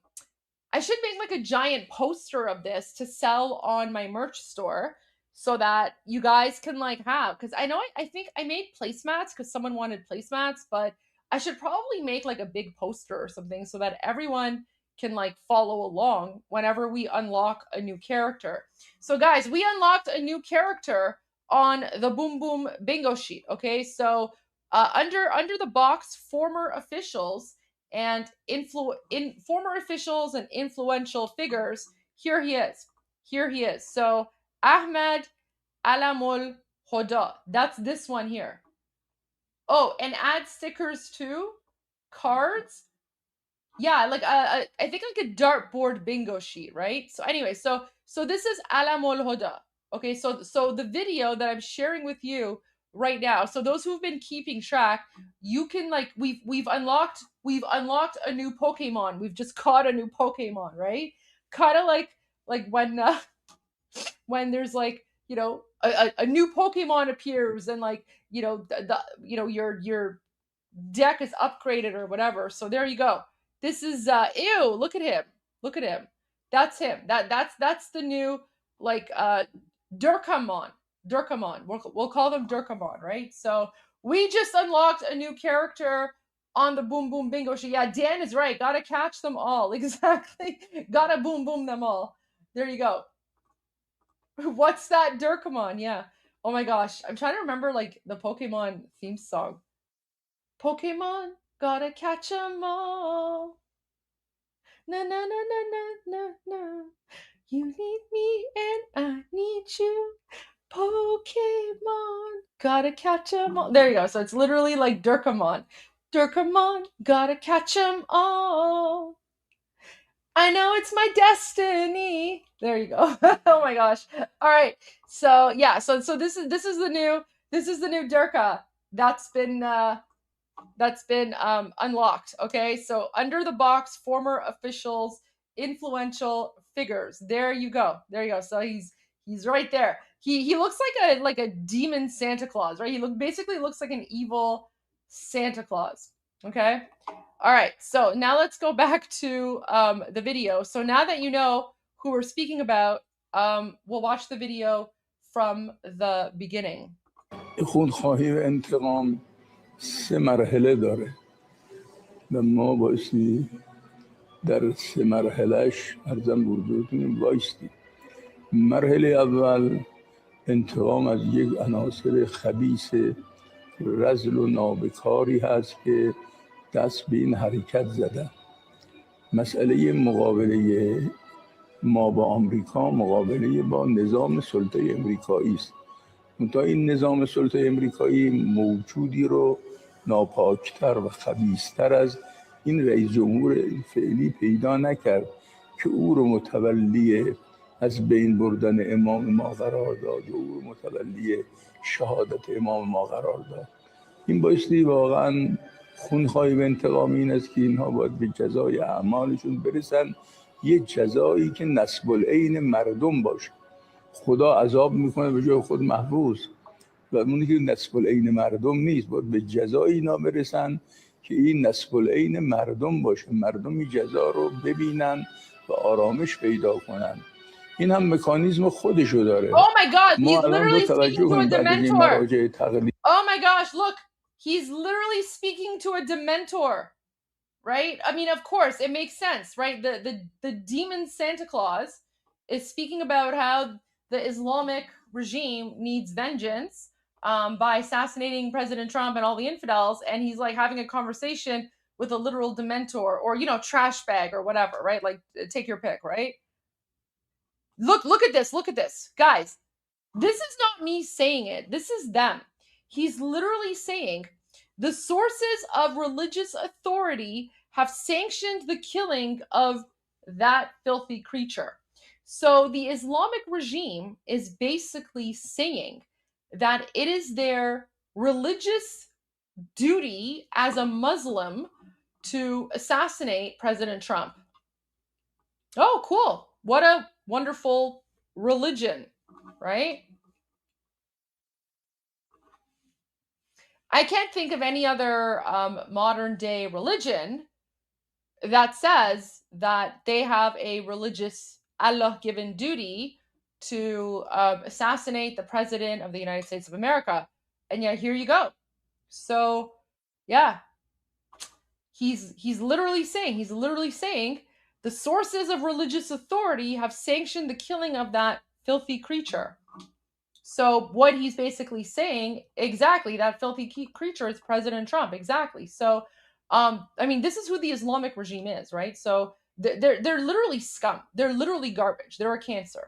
giant poster of this to sell on my merch store so that you guys can like have, because I think I made placemats because someone wanted placemats, but I should probably make like a big poster or something so that everyone can like follow along whenever we unlock a new character. So guys, we unlocked a new character on the Boom Boom Bingo sheet. Okay, so under the box former officials and former officials and influential figures, here he is. So Ahmed Alamul Hoda, that's this one here. Oh, and add stickers too, cards. Yeah, like I think like a dartboard bingo sheet, right? So anyway, so this is Alamul Hoda. Okay, so the video that I'm sharing with you right now. So those who've been keeping track, you can like we've unlocked a new Pokemon. We've just caught a new Pokemon, right? Kind of like when there's like, a new Pokemon appears and like, your deck is upgraded or whatever. So there you go. This is ew, look at him. That's him. That's the new like Durkamon. We'll call them Durkamon, right? So we just unlocked a new character on the Boom Boom Bingo sheet. Yeah, Dan is right. Gotta catch them all. Exactly. Gotta boom boom them all. There you go. What's that Durkamon? Yeah. Oh my gosh. I'm trying to remember like the Pokemon theme song. Pokemon, gotta catch 'em all. Na na na na na na na. You need me and I need you. Pokemon, gotta catch 'em all. There you go. So it's literally like Durkamon. Durkamon, gotta catch 'em all. I know it's my destiny. There you go. Oh my gosh. All right. So yeah. So this is the new Durka. that's been unlocked. Okay, so under the box, former officials, influential figures. There you go. There you go. So he's right there. He looks like a demon Santa Claus, right? He basically looks like an evil Santa Claus. Okay. All right. So now let's go back to the video. So now that you know who we're speaking about, we'll watch the video from the beginning. خونخواهی و انتقام 3 مرحله داره و ما بایستی در 3 مرحلهش ارزم بزرگتون وایستی. مرحله اول انتقام از یک عناصر خبیث رذل و نابکاری هست که دست به این حرکت زدن. مسئله مقابله ما با آمریکا مقابله با نظام سلطه امریکایی است. منتها این نظام سلطه امریکایی موجودی رو ناپاکتر و خبیثتر از این رئیس جمهور فعلی پیدا نکرد که او رو متولی از بین بردن امام ما قرار داد و او رو متولی شهادت امام ما قرار داد. این بایستی واقعا خونخواهی و انتقام این است که اینها باید به جزای اعمالشون برسن، یه جزایی که نسب العین مردم باشه. خدا عذاب میکنه به جای خود محفوظ و اونی که نسب العین مردم نیست، باید به جزای اینا برسن که این نسب العین مردم باشه، مردم این جزا رو ببینن و آرامش پیدا کنن. این هم مکانیزم خودشو داره. Oh my God, ما he's الان رو literally توجه speaking to a کنیم بعد از این dementor. مراجع تقلید. Oh my gosh, look, he's literally speaking to a dementor, right? I mean, of course, it makes sense, right? The demon Santa Claus is speaking about how the Islamic regime needs vengeance by assassinating President Trump and all the infidels, and he's like having a conversation with a literal dementor or, you know, trash bag or whatever, right? Like, take your pick, right? Look at this, guys. This is not me saying it. This is them. He's literally saying the sources of religious authority have sanctioned the killing of that filthy creature. So the Islamic regime is basically saying that it is their religious duty as a Muslim to assassinate President Trump. Oh, cool. What a wonderful religion, right? I can't think of any other modern day religion that says that they have a religious Allah-given duty to assassinate the president of the United States of America. And yet here you go. So yeah, he's literally saying the sources of religious authority have sanctioned the killing of that filthy creature. So what he's basically saying, exactly, that filthy creature is President Trump. Exactly. So, I mean, this is who the Islamic regime is, right? So they're literally scum. They're literally garbage. They're a cancer.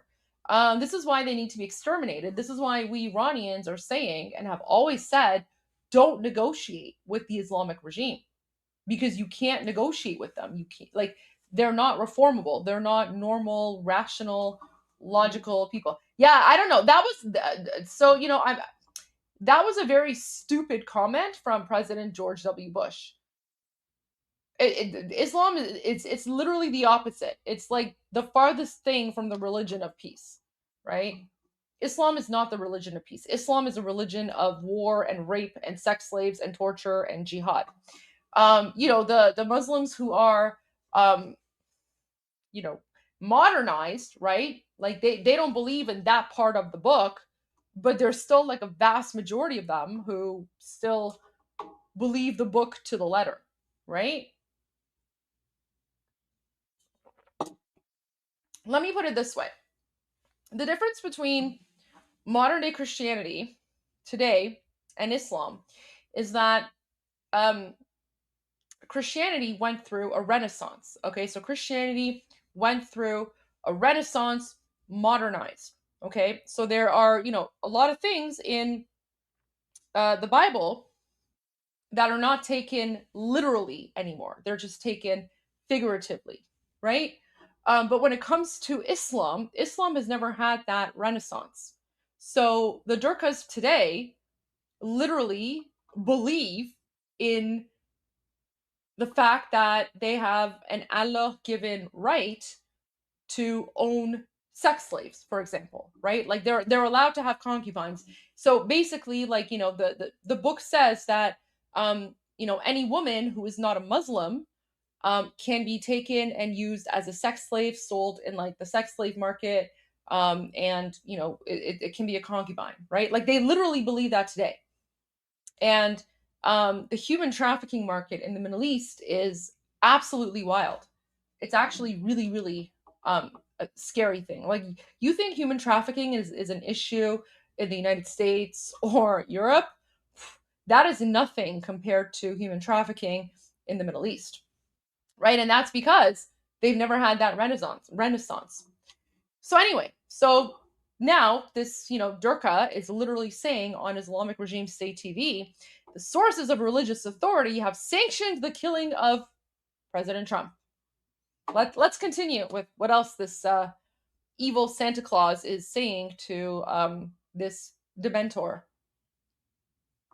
This is why they need to be exterminated. This is why we Iranians are saying and have always said, don't negotiate with the Islamic regime, because you can't negotiate with them. You can't, like, they're not reformable. They're not normal, rational, logical people. Yeah, I don't know. That was so, you know, that was a very stupid comment from President George W. Bush. Islam it's literally the opposite. It's like the farthest thing from the religion of peace, right? Islam is not the religion of peace. Islam is a religion of war and rape and sex slaves and torture and jihad. You know, the Muslims who are you know, modernized, right? Like they don't believe in that part of the book, but there's still like a vast majority of them who still believe the book to the letter, right? Let me put it this way. The difference between modern day Christianity today and Islam is that Christianity went through a renaissance. Okay, so Christianity went through a renaissance, modernized. Okay, so there are, you know, a lot of things in the Bible that are not taken literally anymore. They're just taken figuratively, right? But when it comes to Islam, Islam has never had that renaissance. So the Durkas today literally believe in the fact that they have an Allah-given right to own sex slaves, for example, right? Like they're allowed to have concubines. So basically, like, the book says that any woman who is not a Muslim can be taken and used as a sex slave, sold in like the sex slave market, and it can be a concubine, right? Like they literally believe that today. And the human trafficking market in the Middle East is absolutely wild. It's actually really, really a scary thing. Like, you think human trafficking is an issue in the United States or Europe? That is nothing compared to human trafficking in the Middle East, right? And that's because they've never had that renaissance. So anyway, now this, Durka is literally saying on Islamic Regime State TV, the sources of religious authority have sanctioned the killing of President Trump. Let's continue with what else this evil Santa Claus is saying to this dementor.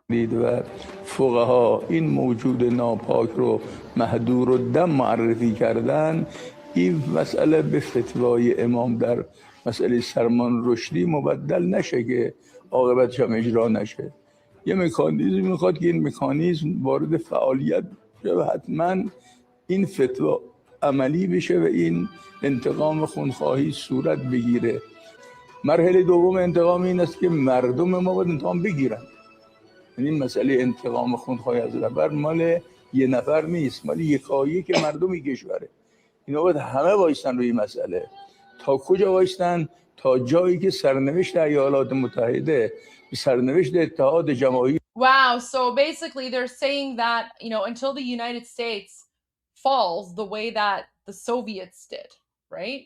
دید و فقها این موجود ناپاک رو مهدور و دم معرفی کردن. این مسئله به فتوای امام در مسئله سلمان رشدی مبدل نشه که عاقبتش هم اجرا نشه. یه مکانیزم میخواد که این مکانیزم وارد فعالیت بشه و حتما این فتوا عملی بشه و این انتقام خونخواهی صورت بگیره. مرحله دوم انتقام این است که مردم ما باید انتقام بگیرن. این مسئله انتقام خونخواهی از نفر مال یه نفر نیست، مال یکایک مردم کشوره. اینا باید همه وایستن روی مسئله. تا کجا وایستن؟ تا جایی که سرنوشت ایالات متحده به سرنوشت اتحاد جماهیر. Wow, so basically they're saying that, until the United States falls the way that the Soviets did, right?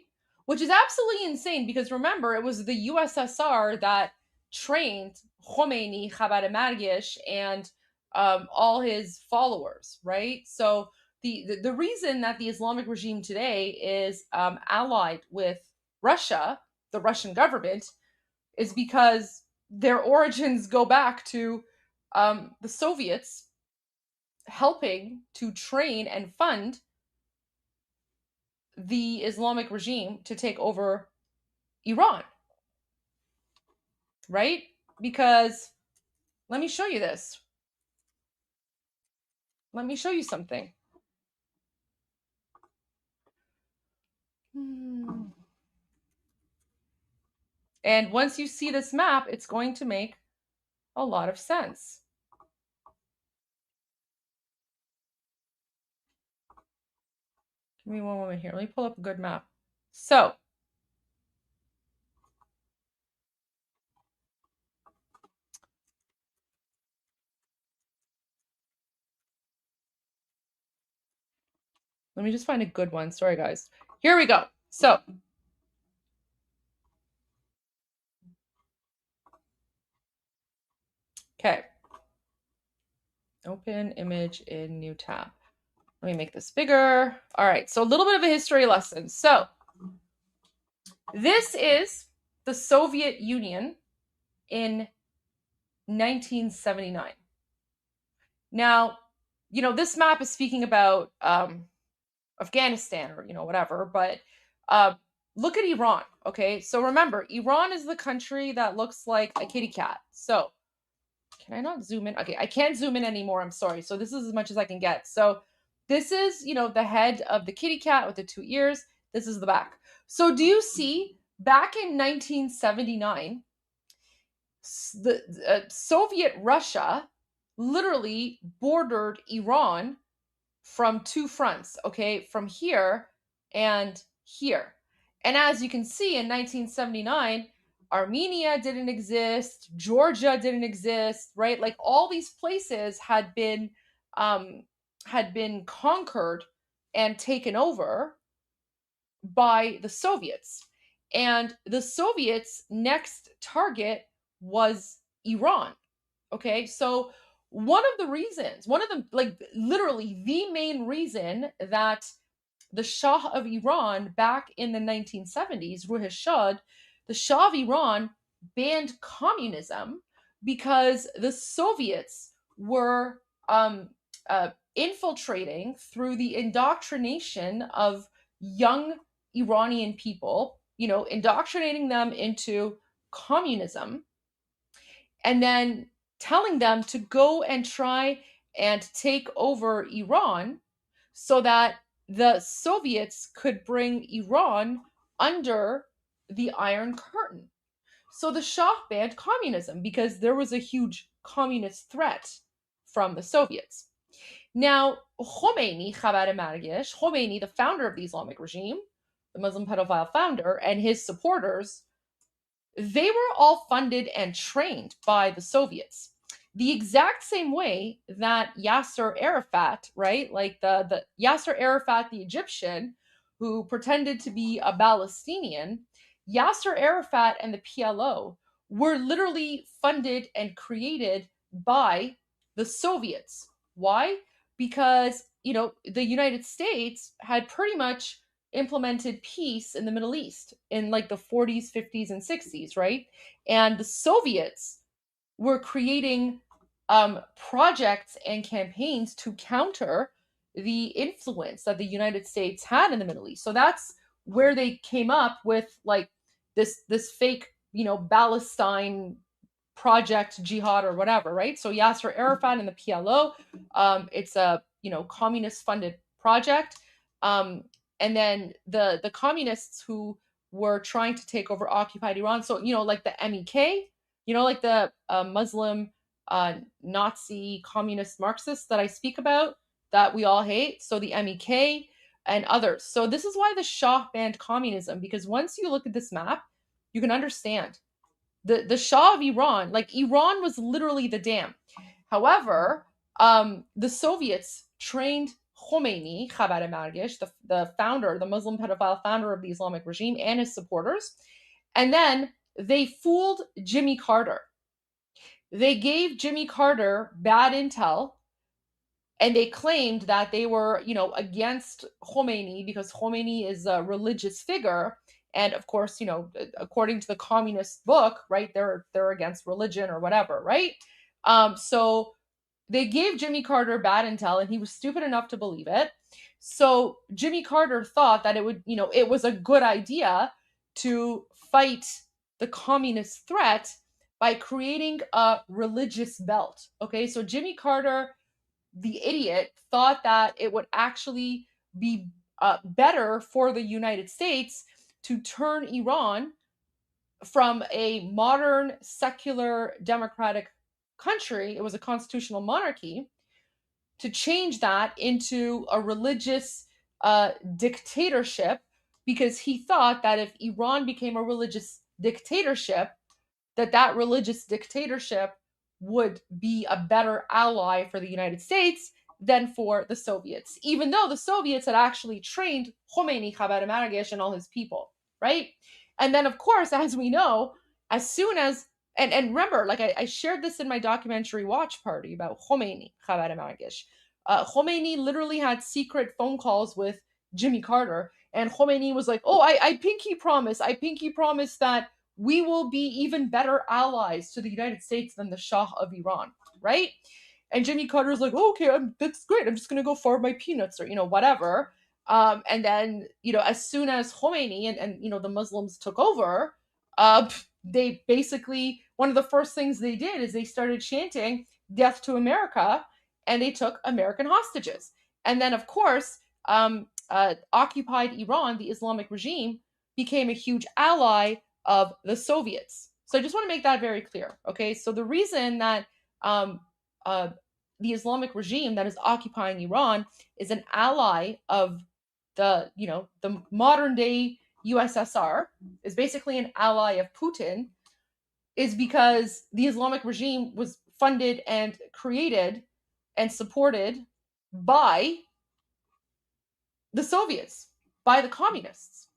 Which is absolutely insane, because remember, it was the USSR that trained Khomeini, Khabar Margesh, and all his followers, right? So the reason that the Islamic regime today is allied with Russia, the Russian government, is because their origins go back to the Soviets helping to train and fund the Islamic regime to take over Iran, right? Because let me show you this. Let me show you something. And once you see this map, it's going to make a lot of sense. Give me one moment here. Let me pull up a good map. So, let me just find a good one. Sorry, guys. Here we go. So, okay. Open image in new tab. Let me make this bigger. All right, so a little bit of a history lesson. So, this is the Soviet Union in 1979. Now, this map is speaking about Afghanistan or, whatever, but look at Iran, okay? So remember, Iran is the country that looks like a kitty cat. So, can I not zoom in? Okay, I can't zoom in anymore, I'm sorry. So this is as much as I can get. So this is, the head of the kitty cat with the two ears. This is the back. So do you see, back in 1979, the Soviet Russia literally bordered Iran from two fronts, okay, from here and here. And as you can see, in 1979, Armenia didn't exist, Georgia didn't exist, right? Like all these places had been conquered and taken over by the Soviets. And the Soviets' next target was Iran. Okay, so one of the literally the main reason that the Shah of Iran back in the 1970s, Ruh Shah, the Shah of Iran banned communism because the Soviets were infiltrating through the indoctrination of young Iranian people, indoctrinating them into communism, and then telling them to go and try and take over Iran so that the Soviets could bring Iran under the Iron Curtain. So the Shah banned communism because there was a huge communist threat from the Soviets. Now, Khomeini, Khomeini, the founder of the Islamic regime, the Muslim pedophile founder, and his supporters, they were all funded and trained by the Soviets. The exact same way that Yasser Arafat, right? Like the Yasser Arafat, the Egyptian, who pretended to be a Palestinian, Yasser Arafat and the PLO were literally funded and created by the Soviets. Why? Because, the United States had pretty much implemented peace in the Middle East in like the 40s, 50s, and 60s, right? And the Soviets were creating projects and campaigns to counter the influence that the United States had in the Middle East. So that's where they came up with like this fake, Palestine project jihad or whatever, right? So Yasser Arafat and the PLO, it's a communist funded project. And then the communists who were trying to take over occupied Iran, so like the MEK, like the Muslim Nazi communist Marxists that I speak about that we all hate, so the MEK and others. So this is why the Shah banned communism, because once you look at this map, you can understand the Shah of Iran, like Iran was literally the dam. However, the Soviets trained Khomeini, Khabar Margesh, the founder, the Muslim pedophile founder of the Islamic regime, and his supporters. And then they fooled Jimmy Carter. They gave Jimmy Carter bad intel, and they claimed that they were, against Khomeini because Khomeini is a religious figure. And of course, according to the communist book, right, they're against religion or whatever, right? So they gave Jimmy Carter bad intel, and he was stupid enough to believe it. So Jimmy Carter thought that it would, it was a good idea to fight the communist threat by creating a religious belt. Okay, so Jimmy Carter, the idiot, thought that it would actually be better for the United States to turn Iran from a modern, secular, democratic country, it was a constitutional monarchy, to change that into a religious dictatorship, because he thought that if Iran became a religious dictatorship, that religious dictatorship would be a better ally for the United States than for the Soviets, even though the Soviets had actually trained Khomeini, Khabar Margesh, and all his people, right? And then, of course, as we know, as soon as, and remember, like I shared this in my documentary Watch Party about Khomeini, Khabar Margesh. Khomeini literally had secret phone calls with Jimmy Carter, and Khomeini was like, oh, I pinky promise that we will be even better allies to the United States than the Shah of Iran, right? And Jimmy Carter's like, oh, okay, that's great. I'm just going to go farm my peanuts or, whatever. And then, as soon as Khomeini and the Muslims took over, they basically, one of the first things they did is they started chanting death to America, and they took American hostages. And then, of course, occupied Iran, the Islamic regime, became a huge ally of the Soviets. So I just want to make that very clear. Okay, so the reason that the Islamic regime that is occupying Iran is an ally of the modern day USSR, is basically an ally of Putin, is because the Islamic regime was funded and created and supported by the Soviets, by the communists.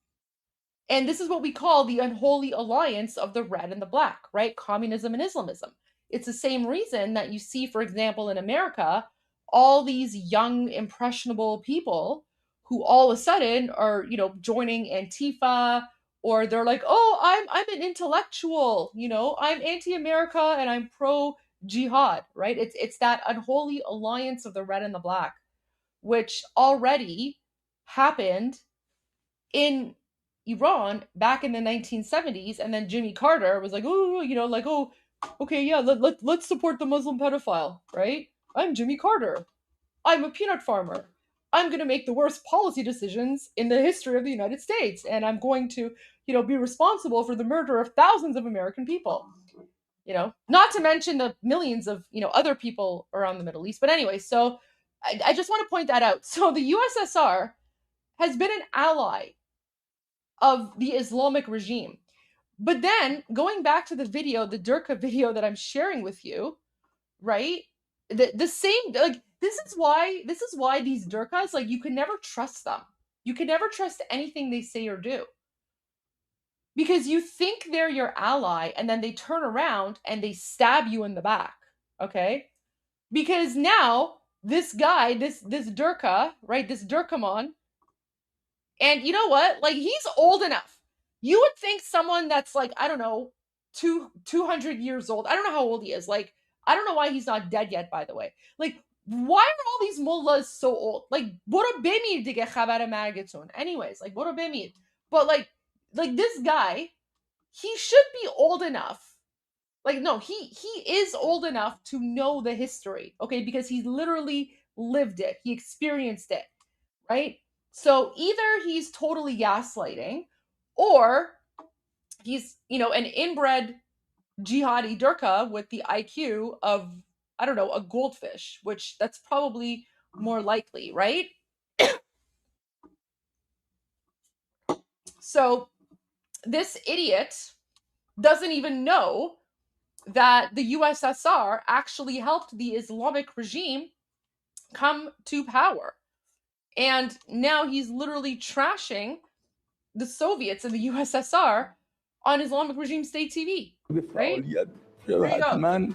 And this is what we call the unholy alliance of the red and the black, right? Communism and Islamism. It's the same reason that you see, for example, in America, all these young, impressionable people who all of a sudden are, joining Antifa, or they're like, oh, I'm an intellectual, I'm anti-America and I'm pro jihad, right? It's that unholy alliance of the red and the black, which already happened in Iran back in the 1970s, and then Jimmy Carter was like, oh, like, oh, okay, yeah, let's support the Muslim pedophile, right? I'm Jimmy Carter. I'm a peanut farmer. I'm going to make the worst policy decisions in the history of the United States, and I'm going to, be responsible for the murder of thousands of American people. Not to mention the millions of, other people around the Middle East. But anyway, so I just want to point that out. So the USSR has been an ally of the Islamic regime. But then going back to the video, the Durka video that I'm sharing with you, right? The same, like, this is why these Durkas, like, you can never trust them. You can never trust anything they say or do. Because you think they're your ally, and then they turn around and they stab you in the back, okay? Because now this guy, this Durka, right, this Durkamon, and you know what? Like, he's old enough. You would think someone that's like, I don't know, 200 years old. I don't know how old he is. Like, I don't know why he's not dead yet, by the way. Like, why are all these mullahs so old? Like, boro bemir dige khabar margetun. Anyways, like, boro bemir. But like this guy, he should be old enough. Like, no, he is old enough to know the history, okay? Because he literally lived it. He experienced it, right? So either he's totally gaslighting, or he's, an inbred jihadi Durka with the IQ of, I don't know, a goldfish, which that's probably more likely, right? So this idiot doesn't even know that the USSR actually helped the Islamic regime come to power. And now he's literally trashing the Soviets and the USSR on Islamic regime state TV. Right? There you go.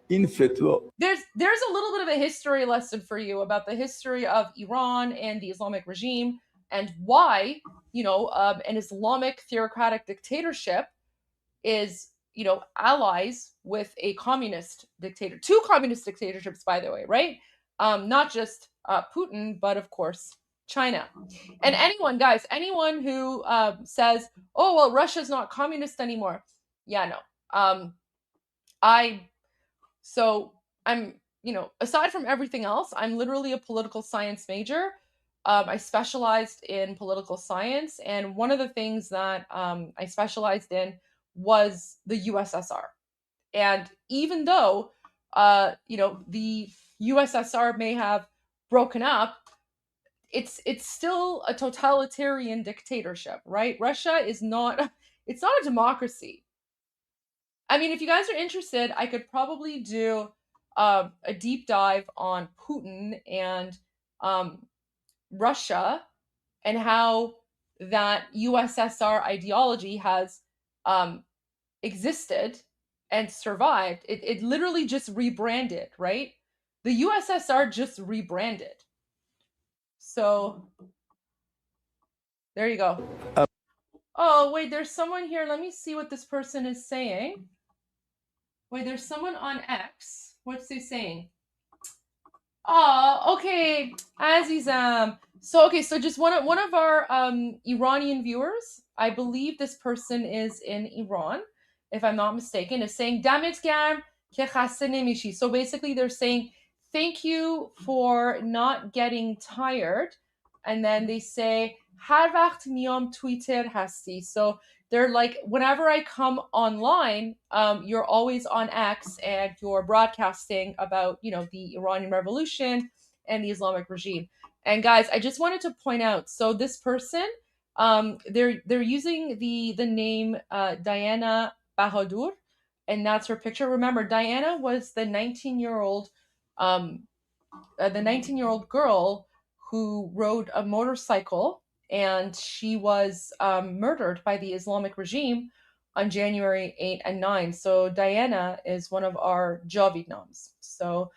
There's a little bit of a history lesson for you about the history of Iran and the Islamic regime, and why, an Islamic theocratic dictatorship is, allies with a communist dictator. Two communist dictatorships, by the way, right? Not just Putin, but of course China. And anyone who says, oh, well, Russia's not communist anymore. Yeah, no. I'm, aside from everything else, I'm literally a political science major. I specialized in political science, and one of the things that I specialized in was the USSR. And even though, the USSR may have broken up, it's still a totalitarian dictatorship, right? Russia is not, it's not a democracy. I mean, if you guys are interested, I could probably do a deep dive on Putin and Russia, and how that USSR ideology has existed and survived. It literally just rebranded, right? The USSR just rebranded. So there you go. Oh, wait, there's someone here. Let me see what this person is saying. Wait, there's someone on X. What's he saying? Oh, okay, Azizam. So just one of our Iranian viewers, I believe this person is in Iran, if I'm not mistaken, is saying Damit garm ke khaste nemishi. So basically they're saying thank you for not getting tired, and then they say har vaqt miyam Twitter hasti. So they're like, whenever I come online, you're always on X, and you're broadcasting about, the Iranian Revolution and the Islamic regime. And guys, I just wanted to point out, so this person, they're using the name Diana Bahadur, and that's her picture. Remember, Diana was the 19-year-old girl who rode a motorcycle, and she was murdered by the Islamic regime on January 8 and 9. So Diana is one of our Javidnams. So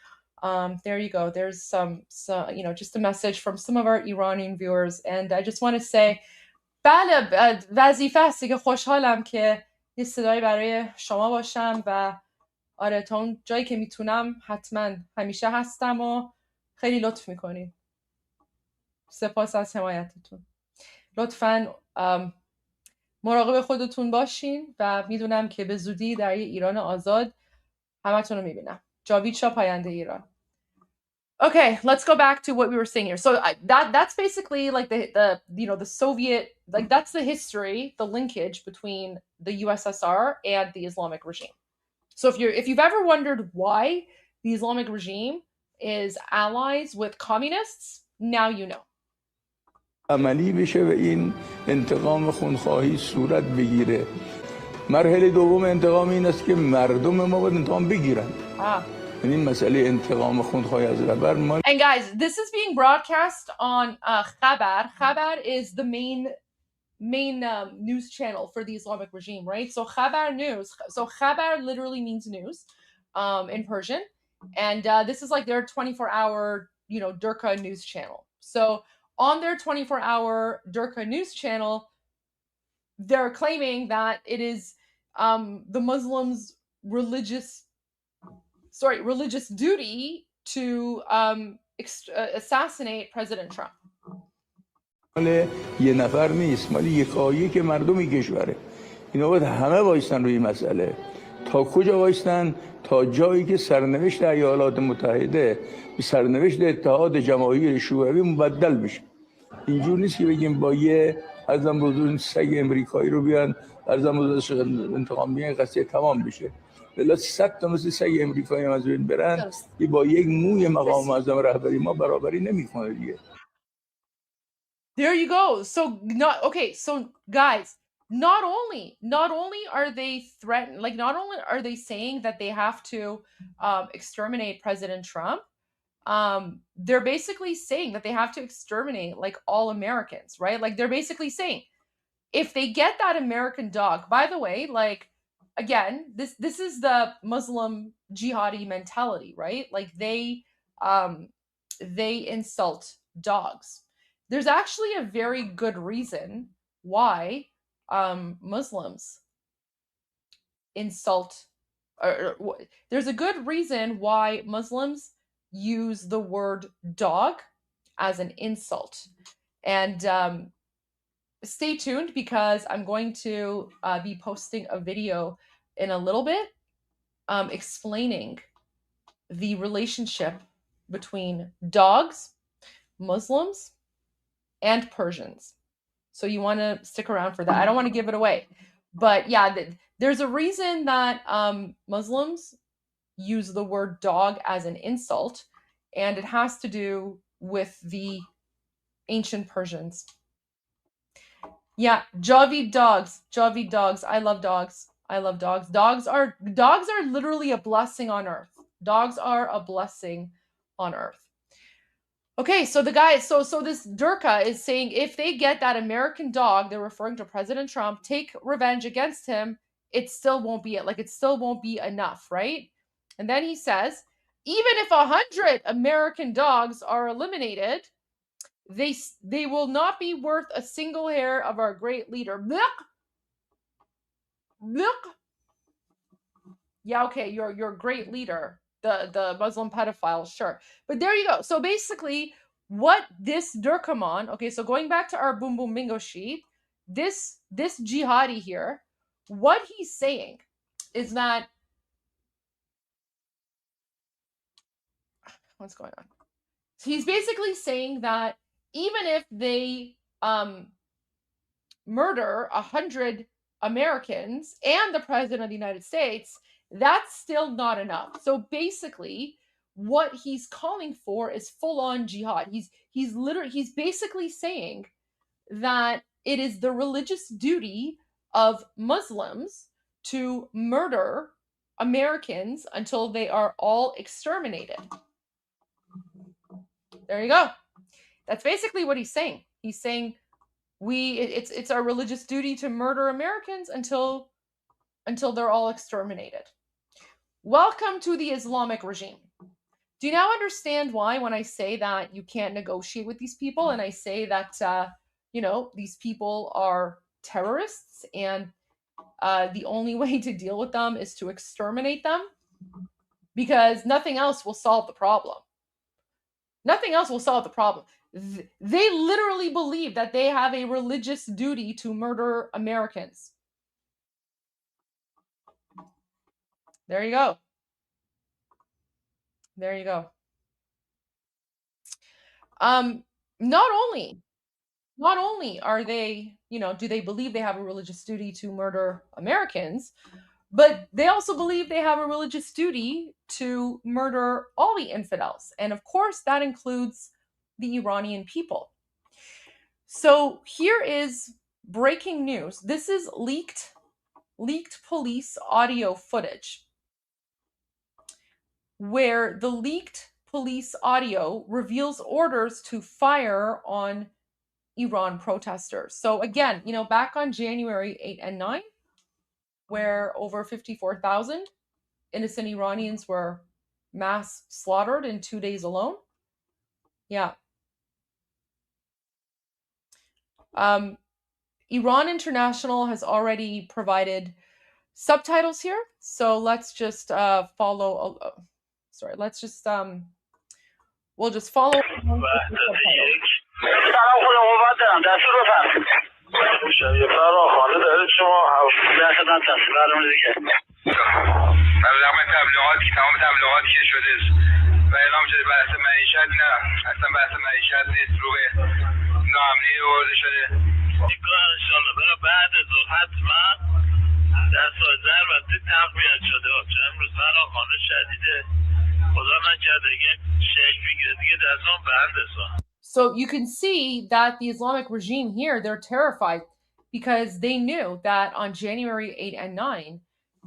there you go. There's some, just a message from some of our Iranian viewers. And I just want to say, بله وظیفه هستی که خوشحالم که یه صدایی برای شما باشم و آره تا اون جایی که میتونم حتما همیشه هستم و خیلی لطف میکنین. سپاس از حمایتتون. لطفاً مراقب خودتون باشین و میدونم که به زودی در یه ایران آزاد همتون رو میبینم. جاوید شاه پاینده ایران. Okay, let's go back to what we were saying here. So that's basically like the you know the Soviet, like that's the history, the linkage between the USSR and the Islamic regime. So if you've ever wondered why the Islamic regime is allies with communists, now you know. عملی بشه و این انتقام خونخواهی صورت بگیره. مرحله دوم انتقام این است که مردم ما باید انتقام بگیرن. این مسئله انتقام خونخواهی از رهبر ما. And guys, this is being broadcast on Khabar. Khabar is the main news channel for the Islamic regime, right? So Khabar news. So Khabar literally means news in Persian, and this is like their 24-hour, you know, Durka news channel. So on their 24-hour Durka news channel, they're claiming that it is the Muslims' religious duty to assassinate President Trump. مال یه نفر نیست، مال یکایک مردم کشوره. اینا باید همه وایستن روی مسئله. تا کجا وایستن؟ تا جایی که سرنوشت ایالات متحده به سرنوشت اتحاد جماهیر شوروی مبدل بشه. اینجور نیست که بگیم با یه ارزم بزرگ سگ امریکایی رو بیان ارزم بزرگ انتقام بیان قضیه تمام بشه. بلا 100 تا مثل سگ امریکایی هم از بین برن که با یک موی مقام معظم رهبری ما برابری نمیکنه دیگه. There you go. So so guys, not only are they threatened, like not only are they saying that they have to exterminate President Trump, they're basically saying that they have to exterminate like all Americans, right? Like they're basically saying if they get that American dog, by the way, like again, this is the Muslim jihadi mentality, right? Like they insult dogs. There's actually a very good reason why Muslims insult, there's a good reason why Muslims use the word dog as an insult. And stay tuned because I'm going to be posting a video in a little bit explaining the relationship between dogs, Muslims, and Persians. So you want to stick around for that. I don't want to give it away. But yeah, there's a reason that Muslims use the word dog as an insult, and it has to do with the ancient Persians. Yeah, Javid dogs. I love dogs. Dogs are literally a blessing on earth. Dogs are a blessing on earth. Okay, so the guy, so this Durka is saying if they get that American dog, they're referring to President Trump, take revenge against him, it still won't be it. Like it still won't be enough, right? And then he says, even if 100 American dogs are eliminated, they will not be worth a single hair of our great leader. Yeah, okay, your great leader. The Muslim pedophile, sure. But there you go. So basically, what this Durkaman, okay, so going back to our Boom Boom Bingo sheet, this jihadi here, what he's saying is that, what's going on? So he's basically saying that even if they murder 100 Americans and the President of the United States, that's still not enough. So basically, what he's calling for is full-on jihad. He's basically saying that it is the religious duty of Muslims to murder Americans until they are all exterminated. There you go. That's basically what he's saying. He's saying it's our religious duty to murder Americans until they're all exterminated. Welcome to the Islamic regime. Do you now understand why when I say that you can't negotiate with these people and I say that, these people are terrorists and the only way to deal with them is to exterminate them? because nothing else will solve the problem. Nothing else will solve the problem. They literally believe that they have a religious duty to murder Americans. There you go. There you go. Not only are they, do they believe they have a religious duty to murder Americans, but they also believe they have a religious duty to murder all the infidels. And of course, that includes the Iranian people. So here is breaking news. This is leaked police audio footage, where the leaked police audio reveals orders to fire on Iran protesters. So again, back on January 8 and 9, where over 54,000 innocent Iranians were mass slaughtered in 2 days alone. Yeah. Iran International has already provided subtitles here. So let's just follow. Sorry, let's just we'll just follow. So you can see that the Islamic regime here, they're terrified because they knew that on January 8 and 9,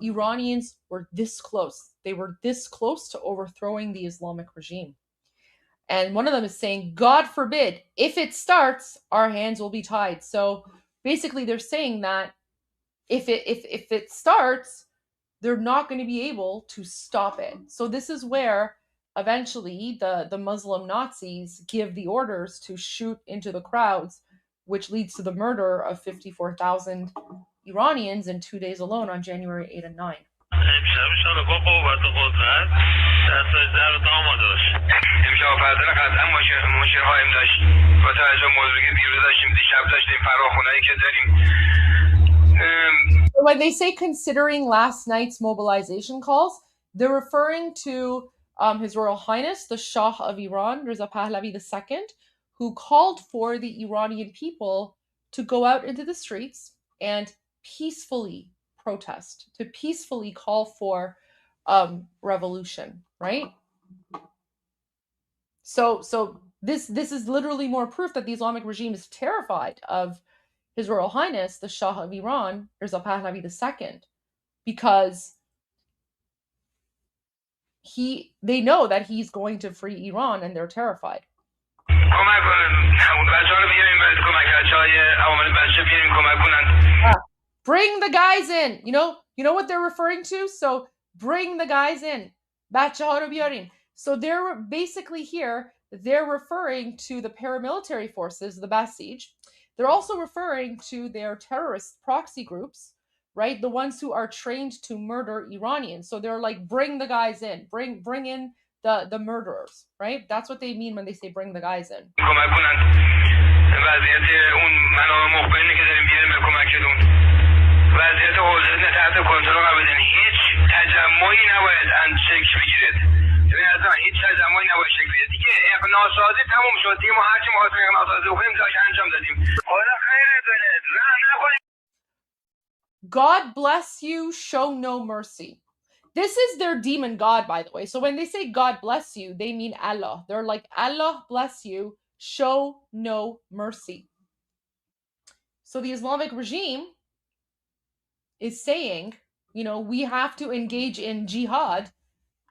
Iranians were this close. They were this close to overthrowing the Islamic regime. And one of them is saying, God forbid, if it starts, our hands will be tied. So basically they're saying that if it starts, they're not going to be able to stop it. So this is where eventually the Muslim Nazis give the orders to shoot into the crowds, which leads to the murder of 54,000 Iranians in 2 days alone on January 8 and 9. When they say considering last night's mobilization calls, they're referring to His Royal Highness, the Shah of Iran, Reza Pahlavi II, who called for the Iranian people to go out into the streets and peacefully protest, to peacefully call for revolution, right? So this is literally more proof that the Islamic regime is terrified of His Royal Highness, the Shah of Iran, Reza Pahlavi II, because they know that he's going to free Iran and they're terrified. Bring the guys in. You know what they're referring to? So bring the guys in. So they're basically here, they're referring to the paramilitary forces, the Basij. They're also referring to their terrorist proxy groups, right? The ones who are trained to murder Iranians. So they're like, bring the guys in, bring in the murderers, right? That's what they mean when they say bring the guys in. God bless you, show no mercy. This is their demon god, by the way. So when they say God bless you, they mean Allah. They're like, Allah bless you, show no mercy. So the Islamic regime is saying, we have to engage in jihad.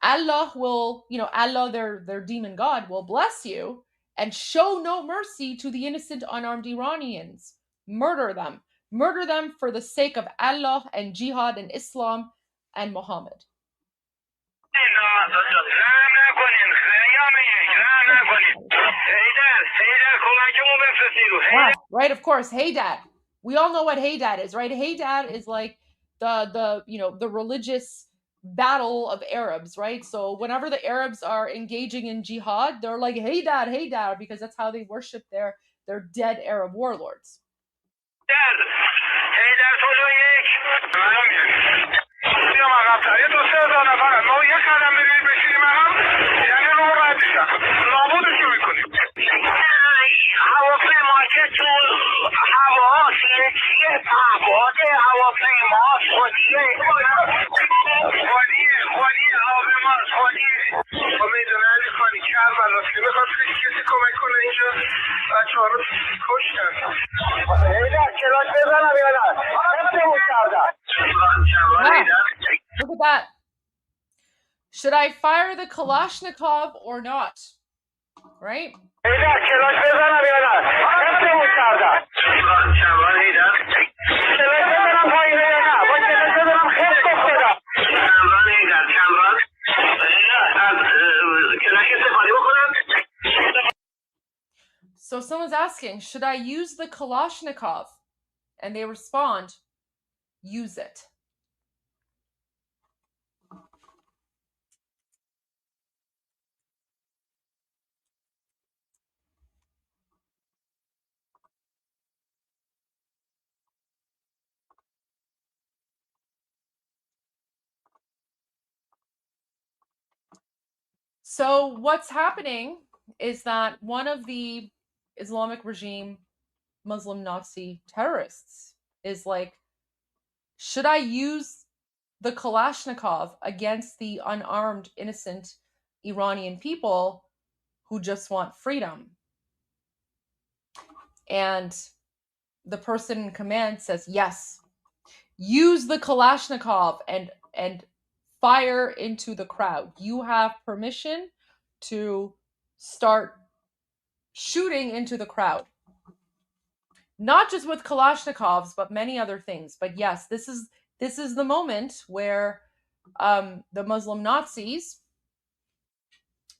Allah will, Allah, their demon god, will bless you and show no mercy to the innocent unarmed Iranians. Murder them. Murder them for the sake of Allah and jihad and Islam and Muhammad. Yeah, right, of course, Hey Dad. We all know what Hey Dad is, right? Hey Dad is like the religious battle of Arabs, right? So whenever the Arabs are engaging in jihad, they're like, hey dad, because that's how they worship their dead Arab warlords. Look at that. Should I fire the Kalashnikov or not? Right? So someone's asking, should I use the Kalashnikov? And they respond, use it. So what's happening is that one of the Islamic regime Muslim Nazi terrorists is like, should I use the Kalashnikov against the unarmed, innocent Iranian people who just want freedom? And the person in command says, yes, use the Kalashnikov and fire into the crowd. You have permission to start shooting into the crowd. Not just with Kalashnikovs, but many other things. But yes, this is the moment where the Muslim Nazis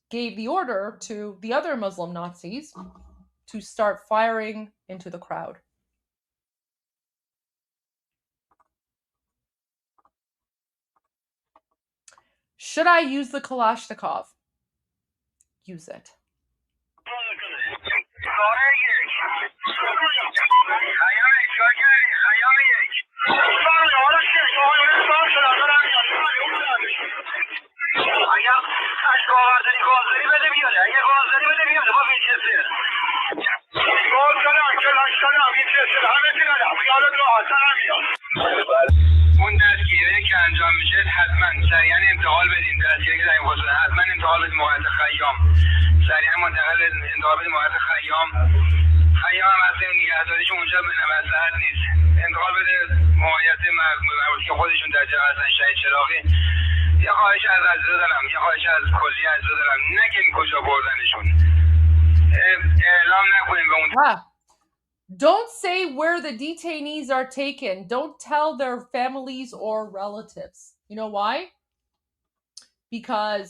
gave the order to the other Muslim Nazis to start firing into the crowd. Should I use the Kalashnikov? Use it. اون دستگیری که انجام میشه حتما سریعا انتقال بدین. دستگیری که در این خصوص حتما انتقال بدین موقعیت خیام. سریعا منتقل انتقال بدین موقعیت خیام. خیام هم اصلا نگهداریش اونجا به مصلحت نیست. انتقال بده موقعیت مربوطی که خودشون در جبهه هستن. شهید چراغی یه خواهش از عزیزا دارم، یه خواهش از کلی عزیزا دارم، نگین کجا بردنشون. اعلام نکنین به اون. Don't say where the detainees are taken. Don't tell their families or relatives. You know why? Because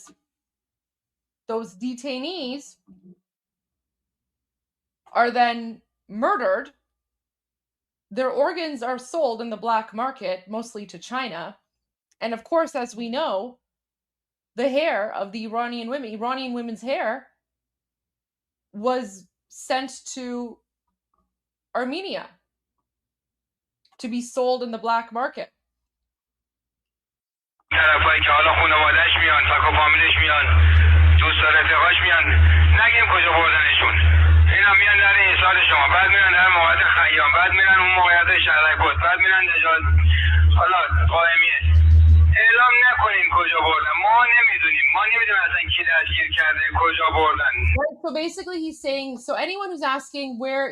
those detainees are then murdered. Their organs are sold in the black market, mostly to China. And of course, as we know, the hair of the Iranian women's hair was sent to Armenia to be sold in the black market. طرفایی که حالا خانواده‌اش میان، تاکو فامیلش میان، دوست و رفیقاش میان، نگیم کجا بردنشون. اینا میان در ایستاد شما، بعد میرن در موقعیت خیام، بعد میرن اون موقعیت شهرک پست، بعد میرن نجات حالا قائمیه. اعلام نکنین کجا بردن. ما نمیدونیم اصلا کی دستگیر کرده، کجا بردن. So basically he's saying, so anyone who's asking where,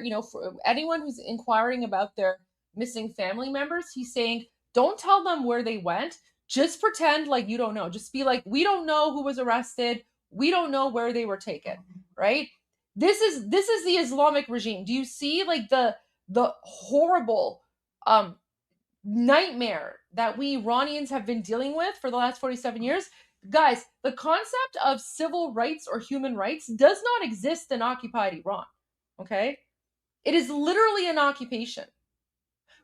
anyone who's inquiring about their missing family members, he's saying, don't tell them where they went. Just pretend like you don't know. Just be like, we don't know who was arrested. We don't know where they were taken, right? This is the Islamic regime. Do you see like the horrible nightmare that we Iranians have been dealing with for the last 47 years? Guys, the concept of civil rights or human rights does not exist in occupied Iran, okay? It is literally an occupation.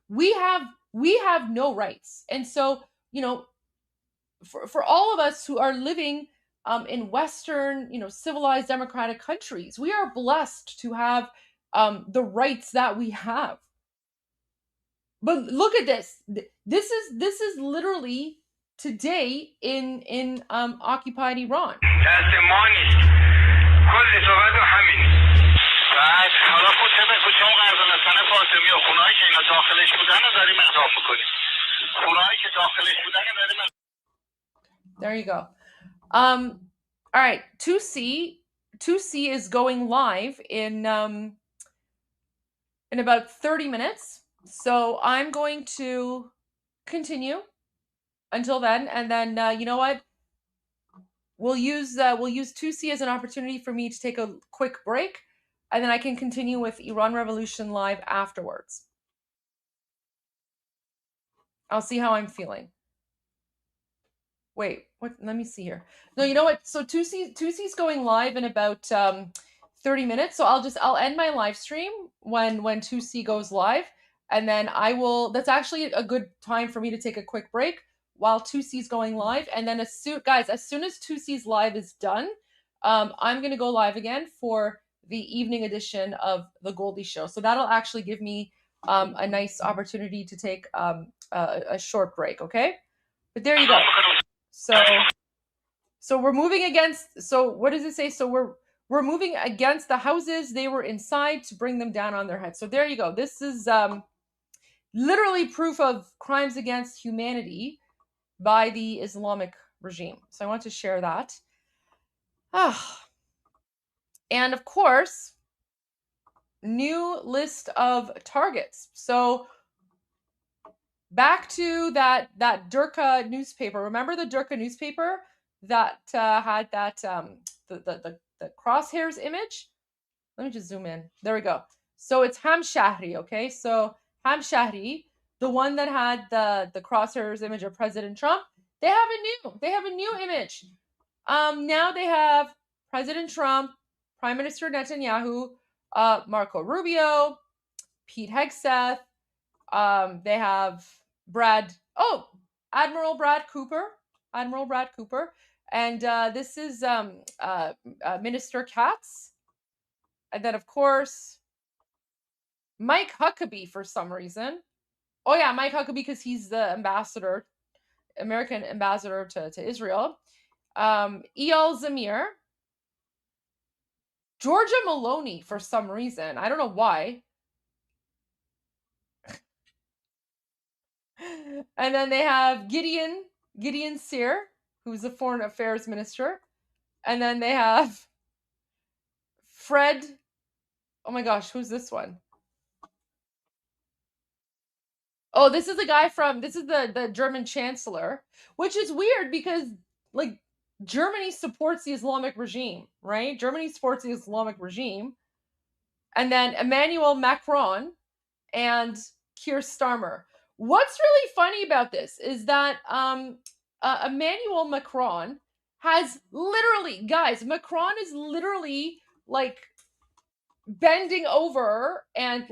We have no rights. And so, for all of us who are living in Western, civilized democratic countries, we are blessed to have the rights that we have. But look at this. This is literally today in occupied Iran. There you go. All right, 2C is going live in about 30 minutes. So I'm going to continue until then, and then you know what? We'll use 2C as an opportunity for me to take a quick break, and then I can continue with Iran Revolution Live afterwards. I'll see how I'm feeling. Wait, what? Let me see here. No, you know what? So 2C's going live in about 30 minutes. So I'll end my live stream when 2C goes live, and then I will. That's actually a good time for me to take a quick break while 2C's going live, and then as soon as 2C's live is done, I'm gonna go live again for the evening edition of the Goldie Show. So that'll actually give me a nice opportunity to take a short break. Okay, but there you go. So we're moving against. So what does it say? So we're moving against the houses they were inside to bring them down on their heads. So there you go. This is literally proof of crimes against humanity by the Islamic regime. So I want to share that. And of course, new list of targets. So back to that Durka newspaper. Remember the Durka newspaper that had that the crosshairs image? Let me just zoom in. There we go. So it's Hamshahri, okay? So Hamshahri, the one that had the crosshairs image of President Trump, they have a new image. Now they have President Trump, Prime Minister Netanyahu, Marco Rubio, Pete Hegseth. They have Admiral Brad Cooper, and this is Minister Katz, and then of course Mike Huckabee for some reason. Oh yeah, Mike Huckabee, because he's the American ambassador to Israel. Eyal Zamir, Georgia Maloney for some reason. I don't know why. And then they have Gideon Sear, who's the foreign affairs minister. And then they have Fred. Oh my gosh, who's this one? Oh, this is the German chancellor, which is weird because like Germany supports the Islamic regime, right? Germany supports the Islamic regime. And then Emmanuel Macron and Keir Starmer. What's really funny about this is that Emmanuel Macron has literally, guys, Macron is literally like bending over and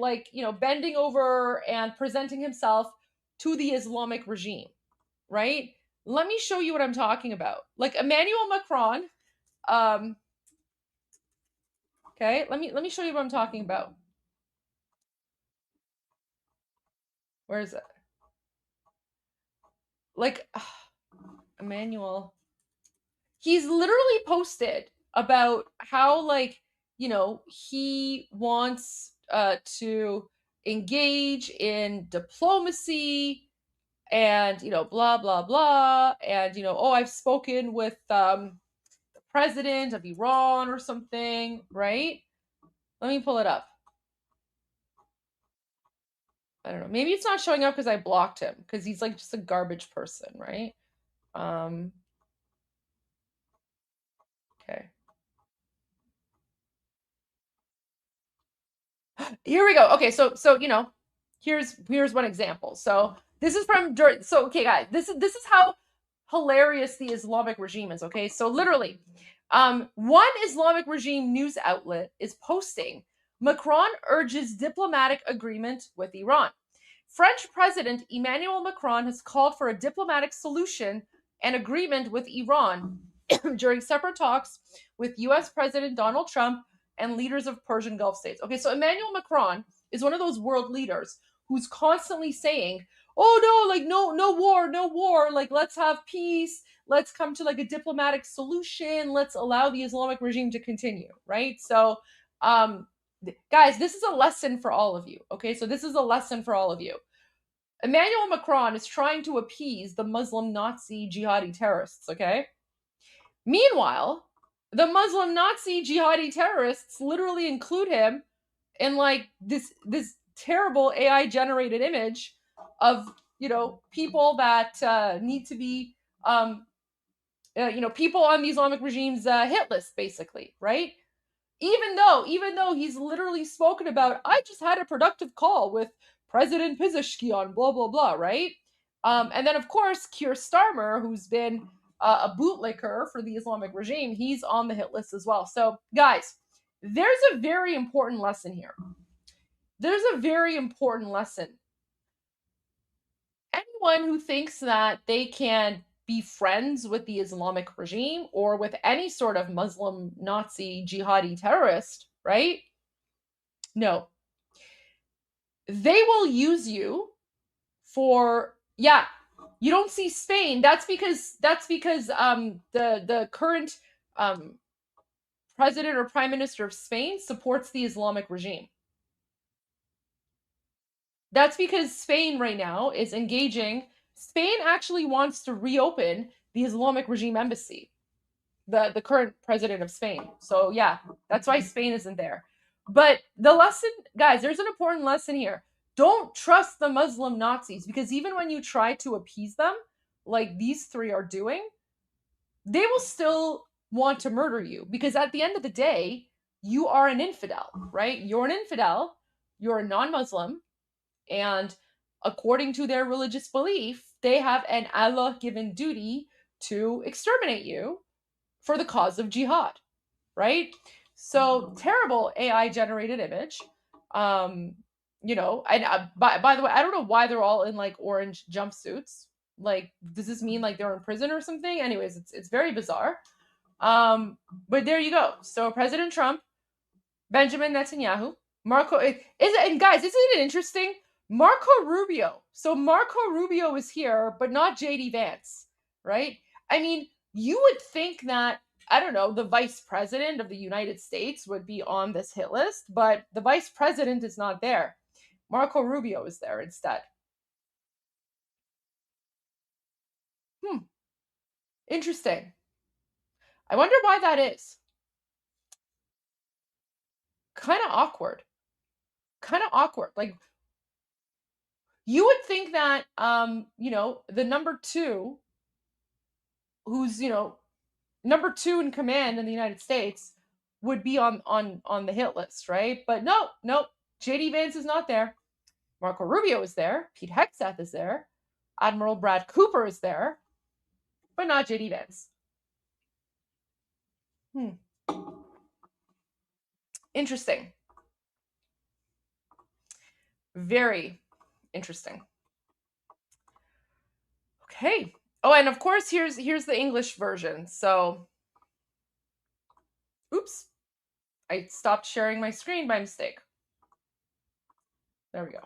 presenting himself to the Islamic regime, right? Let me show you what I'm talking about. Like Emmanuel Macron, okay, let me show you what I'm talking about. Where is it? Like Emmanuel, he's literally posted about how he wants to engage in diplomacy and blah blah blah, and I've spoken with the president of Iran or something, right? Let me pull it up. I don't know. Maybe it's not showing up because I blocked him because he's like just a garbage person, right? Okay. Here we go. Okay, so here's one example. So this is from okay, guys, this is how hilarious the Islamic regime is. Okay, so literally, one Islamic regime news outlet is posting Macron urges diplomatic agreement with Iran. French President Emmanuel Macron has called for a diplomatic solution an agreement with Iran during separate talks with US President Donald Trump and leaders of Persian Gulf states. Okay, so Emmanuel Macron is one of those world leaders who's constantly saying, oh no, like no war, like let's have peace, let's come to like a diplomatic solution, let's allow the Islamic regime to continue, right? So guys, this is a lesson for all of you, okay? So this is a lesson for all of you. Emmanuel Macron is trying to appease the Muslim Nazi jihadi terrorists, okay? Meanwhile, the Muslim Nazi jihadi terrorists literally include him in like this terrible AI generated image of, you know, people that need to be you know, people on the Islamic regime's hit list, basically, right? Even though he's literally spoken about, I just had a productive call with President Pezeshkian, blah blah blah, right? And then of course Keir Starmer, who's been a bootlicker for the Islamic regime, he's on the hit list as well. So guys, there's a very important lesson here. There's a very important lesson. Anyone who thinks that they can be friends with the Islamic regime or with any sort of Muslim Nazi jihadi terrorist, right? No. They will use you for, yeah, you don't see Spain. That's because the current president or prime minister of Spain supports the Islamic regime. That's because Spain right now is engaging. Spain actually wants to reopen the Islamic regime embassy, the current president of Spain. So yeah, that's why Spain isn't there. But the lesson, guys, there's an important lesson here. Don't trust the Muslim Nazis, because even when you try to appease them, like these three are doing, they will still want to murder you, because at the end of the day, you are an infidel, right? You're an infidel, you're a non-Muslim, and according to their religious belief, they have an Allah-given duty to exterminate you for the cause of jihad, right? So terrible AI-generated image. You know, and by the way, I don't know why they're all in like orange jumpsuits. Like, does this mean like they're in prison or something? Anyways, it's very bizarre. But there you go. So President Trump, Benjamin Netanyahu, and guys, isn't it interesting? Marco Rubio. So Marco Rubio is here, but not JD Vance, right? I mean, you would think that, I don't know, the vice president of the United States would be on this hit list, but the vice president is not there. Marco Rubio is there instead. Interesting. I wonder why that is. Kind of awkward. Like, you would think that, you know, the number two, who's, you know, number two in command in the United States, would be on the hit list, right? But no, JD Vance is not there. Marco Rubio is there. Pete Hegseth is there. Admiral Brad Cooper is there, but not JD Vance. Interesting. Very interesting. Okay. Oh, and of course, here's the English version. So, oops, I stopped sharing my screen by mistake. There we go.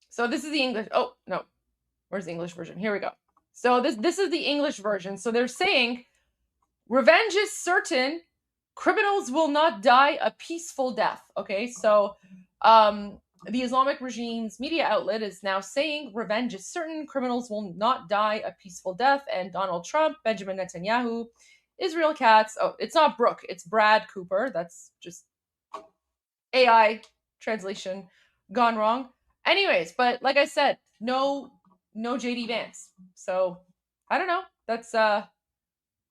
So this is the English. Oh no, where's the English version? Here we go. So this is the English version. So they're saying, revenge is certain. Criminals will not die a peaceful death. Okay, so the Islamic regime's media outlet is now saying revenge is certain. Criminals will not die a peaceful death. And Donald Trump, Benjamin Netanyahu, Israel Katz. Oh, it's not Brooke. It's Brad Cooper. That's just AI translation gone wrong. Anyways, but like I said, no JD Vance. So I don't know. That's I'm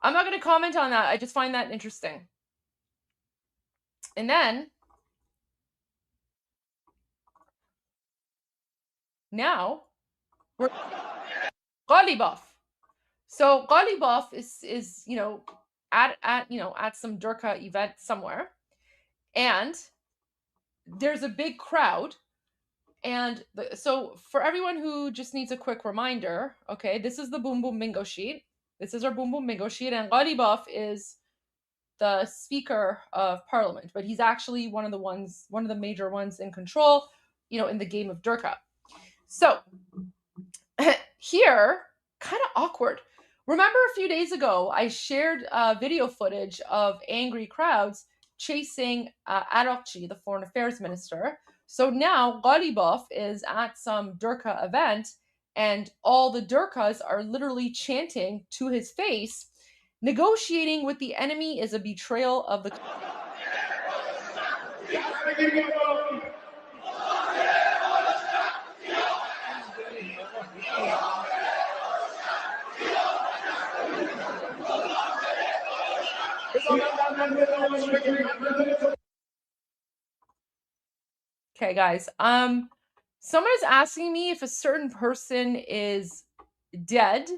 not going to comment on that. I just find that interesting. And then now we're Ghalibaf. So Ghalibaf is you know at some Durka event somewhere, and there's a big crowd, And so for everyone who just needs a quick reminder, okay, this is the Boom Boom Bingo sheet. This is our Boom Boom Bingo sheet, and Ghalibaf is the Speaker of Parliament, but he's actually one of the major ones in control, in the game of Durka. So here, kind of awkward. Remember a few days ago, I shared video footage of angry crowds chasing Arokchi, the Foreign Affairs Minister. So now Ghalibaf is at some Durka event, and all the Durkas are literally chanting to his face, negotiating with the enemy is a betrayal of the... Okay, guys. Someone is asking me if a certain person is dead.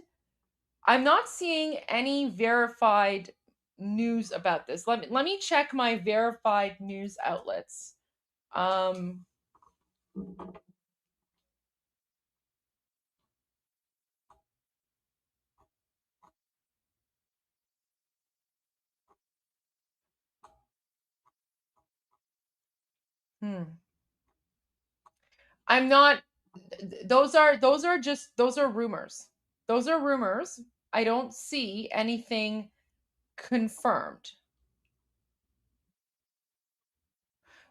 I'm not seeing any verified news about this. Let me check my verified news outlets. I'm not. Those are rumors. Those are rumors. I don't see anything confirmed.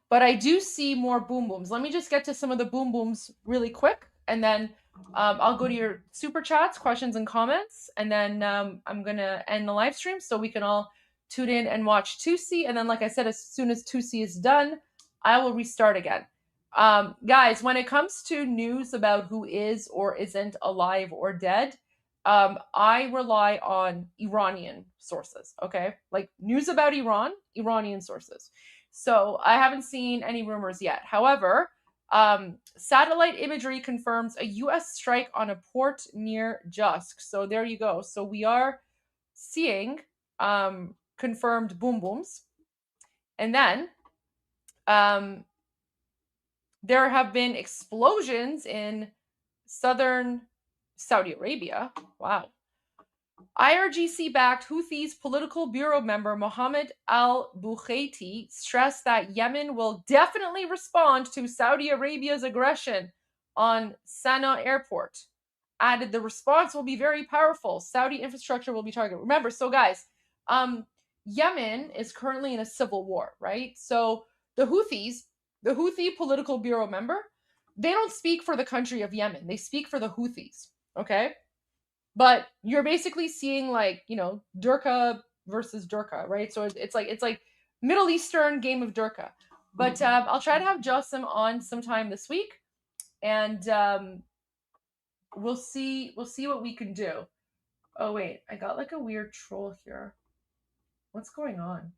But I do see more boom booms. Let me just get to some of the boom booms really quick, and then I'll go to your super chats, questions, and comments, and then I'm gonna end the live stream so we can all tune in and watch Tusi. And then, like I said, as soon as Tusi is done, I will restart again. Guys, when it comes to news about who is or isn't alive or dead, I rely on Iranian sources. Okay, like news about Iran, Iranian sources. So I haven't seen any rumors yet. However, satellite imagery confirms a U.S. strike on a port near Jusk. So there you go. So we are seeing confirmed boom booms. And then there have been explosions in southern Saudi Arabia. Wow. IRGC-backed Houthis political bureau member Mohammed al-Bukhaiti stressed that Yemen will definitely respond to Saudi Arabia's aggression on Sana'a airport. Added the response will be very powerful. Saudi infrastructure will be targeted. Remember, so guys, Yemen is currently in a civil war, right? So the Houthis, the Houthi political bureau member, they don't speak for the country of Yemen. They speak for the Houthis, okay? But you're basically seeing Durka versus Durka, right? So it's like Middle Eastern game of Durka. But I'll try to have Josim on sometime this week, and we'll see what we can do. Oh wait, I got like a weird troll here. What's going on?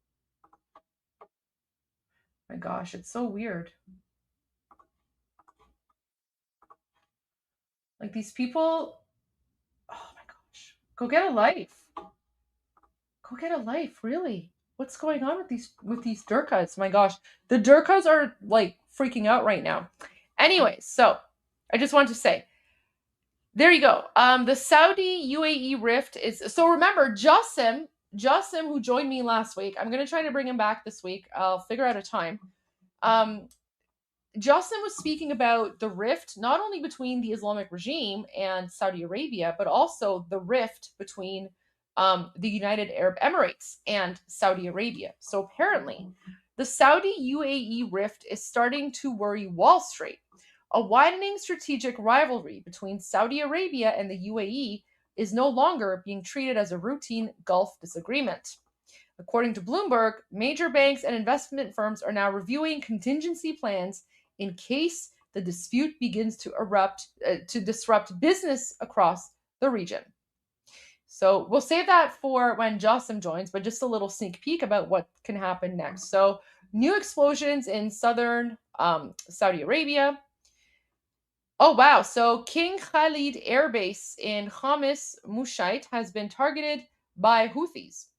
My gosh, it's so weird. Like these people. Oh my gosh. Go get a life. Go get a life, really. What's going on with these Durkas? My gosh. The Durkas are like freaking out right now. Anyway, so I just want to say, there you go. The Saudi UAE rift is, so remember Josim, who joined me last week. I'm going to try to bring him back this week. I'll figure out a time. Jocelyn was speaking about the rift, not only between the Islamic regime and Saudi Arabia, but also the rift between the United Arab Emirates and Saudi Arabia. So apparently, the Saudi UAE rift is starting to worry Wall Street. A widening strategic rivalry between Saudi Arabia and the UAE is no longer being treated as a routine Gulf disagreement. According to Bloomberg, major banks and investment firms are now reviewing contingency plans in case the dispute begins to disrupt business across the region. So we'll save that for when Josim joins, but just a little sneak peek about what can happen next. So new explosions in southern Saudi Arabia. Oh, wow. So King Khalid Air Base in Homs Mushait has been targeted by Houthis.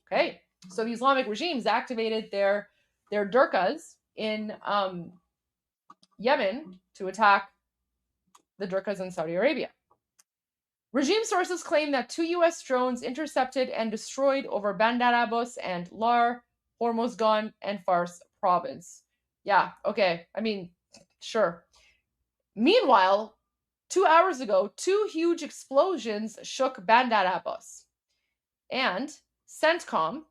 Okay. So the Islamic regimes activated their Durkas in Yemen to attack the Drkas in Saudi Arabia. Regime sources claim that 2 U.S. drones intercepted and destroyed over Bandar Abbas and Lar, Hormozgan, and Fars province. Yeah, okay. I mean, sure. Meanwhile, 2 hours ago, 2 huge explosions shook Bandar Abbas. And CENTCOM,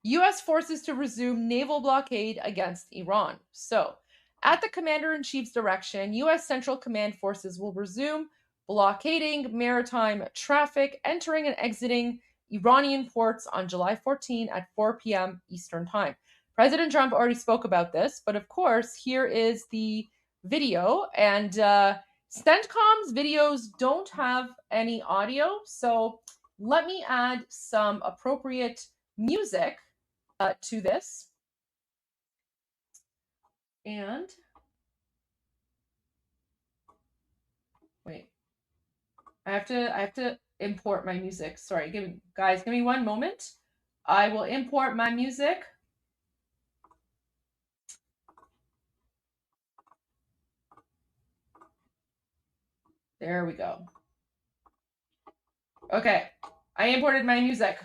U.S. forces to resume naval blockade against Iran. So, at the Commander-in-Chief's direction, U.S. Central Command forces will resume blockading maritime traffic, entering and exiting Iranian ports on July 14 at 4 p.m. Eastern Time. President Trump already spoke about this, but of course, here is the video. And CENTCOM's videos don't have any audio, so let me add some appropriate music to this. And wait, I have to import my music. Sorry, give me 1 moment. I will import my music. There we go. Okay, I imported my music.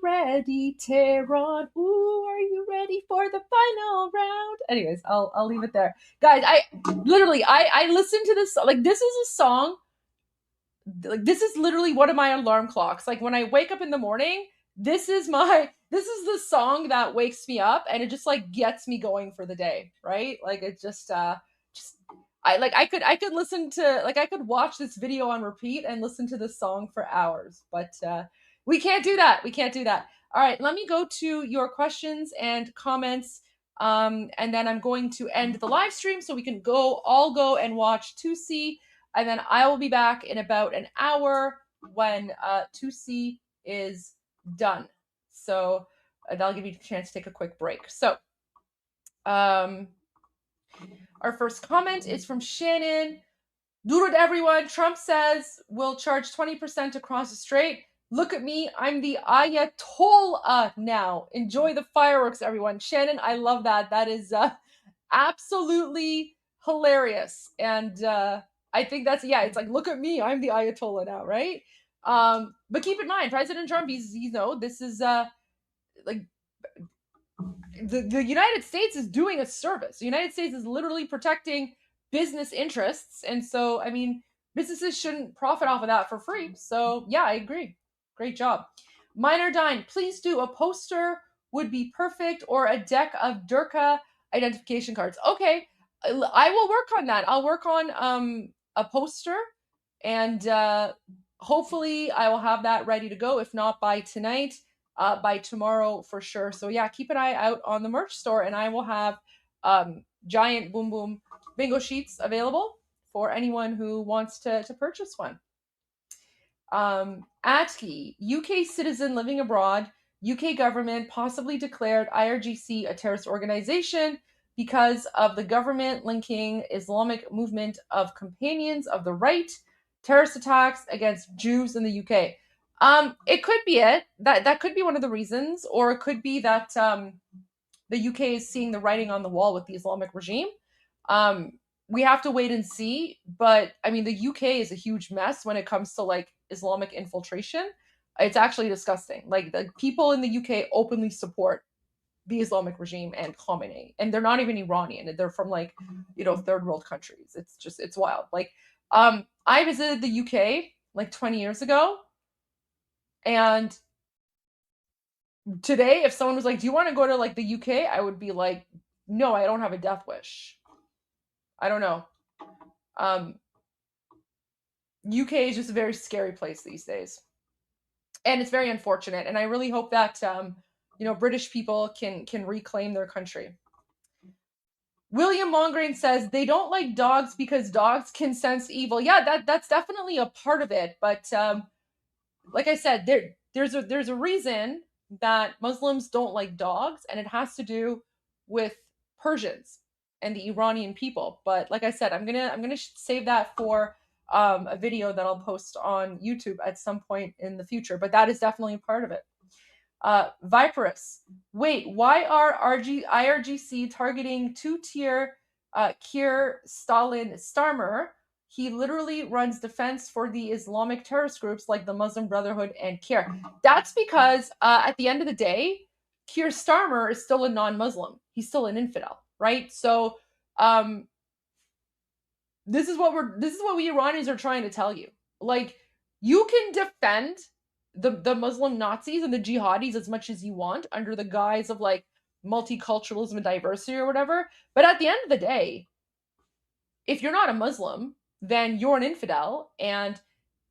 Ready, Tehran? Ooh, are you ready for the final round? Anyways, I'll leave it there, guys. I listen to this, like, this is a song, like, this is literally one of my alarm clocks. Like, when I wake up in the morning, this is the song that wakes me up, and it just, like, gets me going for the day, right? Like, it just I could listen to, like, I could watch this video on repeat and listen to this song for hours, but we can't do that. All right, let me go to your questions and comments, and then I'm going to end the live stream so we can all go and watch 2C, and then I will be back in about an hour when 2C is done. So that'll give you a chance to take a quick break. So our first comment is from Shannon. Durud everyone, Trump says we'll charge 20% across the strait. Look at me, I'm the Ayatollah now. Enjoy the fireworks, everyone. Shannon, I love that. That is absolutely hilarious. And I think that's, it's like, look at me, I'm the Ayatollah now, right? But keep in mind, President Trump, this is like, the United States is doing a service. The United States is literally protecting business interests. And so, I mean, businesses shouldn't profit off of that for free. So yeah, I agree. Great job. Minor Dine, please do a poster would be perfect, or a deck of Durka identification cards. Okay, I will work on that. I'll work on a poster And hopefully I will have that ready to go. If not by tonight, by tomorrow for sure. So yeah, keep an eye out on the merch store, and I will have giant boom boom bingo sheets available for anyone who wants to purchase one. Atki, UK citizen living abroad, UK government possibly declared IRGC a terrorist organization because of the government linking Islamic movement of Companions of the Right terrorist attacks against Jews in the UK. It could be it. That could be one of the reasons, or it could be that the UK is seeing the writing on the wall with the Islamic regime. We have to wait and see, but I mean, the UK is a huge mess when it comes to like Islamic infiltration. It's actually disgusting. Like, the people in the UK openly support the Islamic regime and Khamenei, and they're not even Iranian. They're from like, third world countries. It's wild. Like, I visited the UK like 20 years ago, and today, if someone was like, do you want to go to like the UK? I would be like, no, I don't have a death wish. I don't know. UK is just a very scary place these days. And it's very unfortunate. And I really hope that, British people can reclaim their country. William Mongrain says they don't like dogs because dogs can sense evil. Yeah, that's definitely a part of it. But like I said, there's a reason that Muslims don't like dogs, and it has to do with Persians and the Iranian people. But like I said, I'm gonna save that for a video that I'll post on YouTube at some point in the future. But that is definitely a part of it. Viperus, wait, why are IRGC targeting two-tier Keir Stalin Starmer? He literally runs defense for the Islamic terrorist groups like the Muslim Brotherhood and Keir. That's because at the end of the day, Keir Starmer is still a non-Muslim. He's still an infidel, right? So this is what we Iranians are trying to tell you. Like, you can defend the Muslim Nazis and the jihadis as much as you want under the guise of like multiculturalism and diversity or whatever. But at the end of the day, if you're not a Muslim, then you're an infidel, and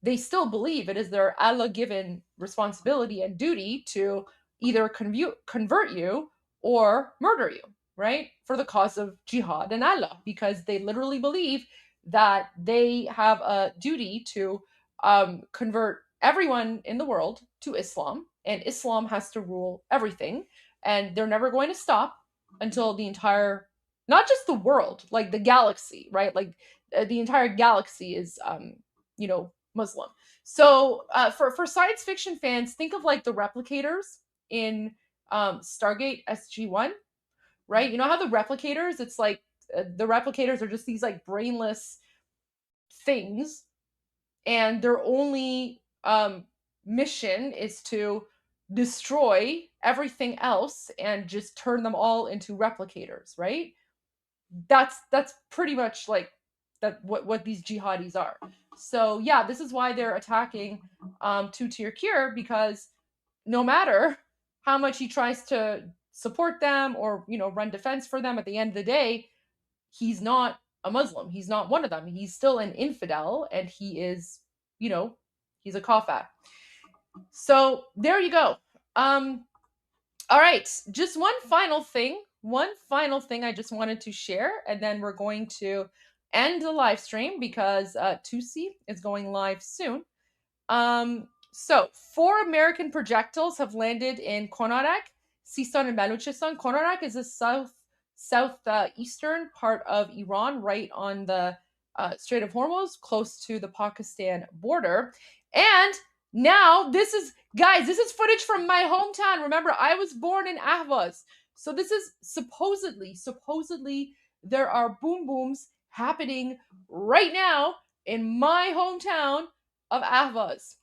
they still believe it is their Allah-given responsibility and duty to either convert you or murder you, right? For the cause of jihad and Allah, because they literally believe that they have a duty to convert everyone in the world to Islam, and Islam has to rule everything, and they're never going to stop until the entire, not just the world, like the galaxy, right? Like the entire galaxy is, Muslim. So for science fiction fans, think of like the replicators in Stargate SG-1, right? You know how the replicators, it's like the replicators are just these like brainless things, and their only mission is to destroy everything else and just turn them all into replicators, right? That's pretty much like that what these jihadis are. So yeah, this is why they're attacking two-tier Keir, because no matter how much he tries to support them or run defense for them, at the end of the day, he's not a Muslim. He's not one of them. He's still an infidel, and he is, he's a kafir. So there you go. All right, just one final thing I just wanted to share, and then we're going to end the live stream because Tusi is going live soon. So 4 American projectiles have landed in Konarak, Sistan, and Baluchistan. Konarak is a southeastern part of Iran, right on the Strait of Hormuz, close to the Pakistan border. And now this is footage from my hometown. Remember, I was born in Ahvaz. So this is supposedly there are boom booms happening right now in my hometown of Ahvaz.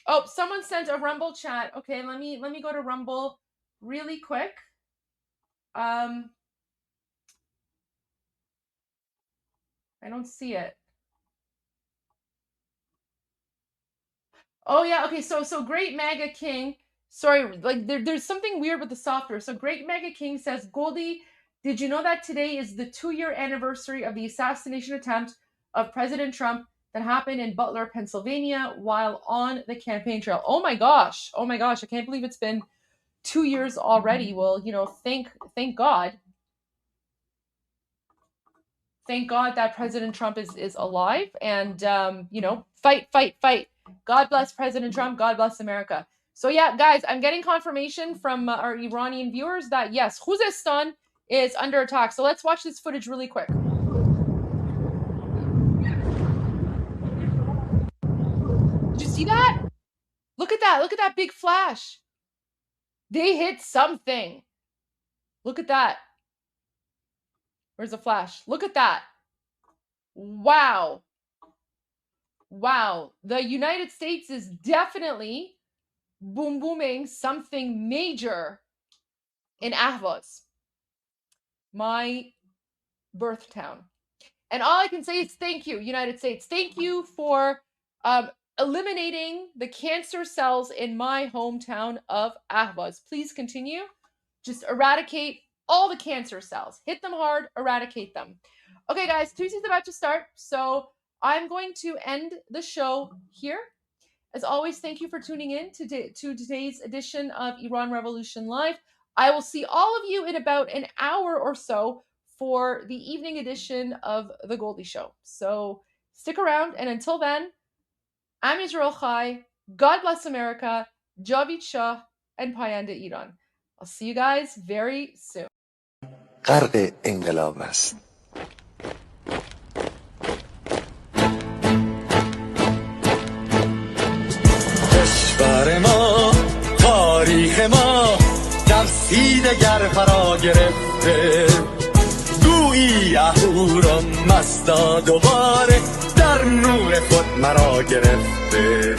Oh, someone sent a Rumble chat. Okay, let me go to Rumble really quick. I don't see it. Oh yeah, okay. So Great Mega King. Sorry, like there's something weird with the software. So Great Mega King says, Goldie, did you know that today is the 2-year anniversary of the assassination attempt of President Trump that happened in Butler, Pennsylvania while on the campaign trail. Oh my gosh, I can't believe it's been 2 years already. Well, thank God. Thank God that President Trump is alive, and fight. God bless President Trump. God bless America. So yeah, guys, I'm getting confirmation from our Iranian viewers that yes, Khuzestan is under attack. So let's watch this footage really quick. Did you see that? Look at that. Look at that big flash. They hit something. Look at that. Where's the flash? Look at that. Wow. Wow. The United States is definitely booming something major in Ahvaz, my birth town. And all I can say is thank you, United States. Thank you for eliminating the cancer cells in my hometown of Ahvaz. Please continue. Just eradicate all the cancer cells. Hit them hard, eradicate them. Okay, guys, Tuesday's about to start, so I'm going to end the show here. As always, thank you for tuning in to today's edition of Iran Revolution Live. I will see all of you in about an hour or so for the evening edition of The Goldie Show. So stick around, and until then, I'm Israel Chai. God bless America, Javid Shah, and Payanda Iran. I'll see you guys very soon. غرق انقلاب است. کشور ما، تاریخ ما در سینگر فرا گرفته، گویی اهورا مستا دوباره در نور خود مرا گرفته.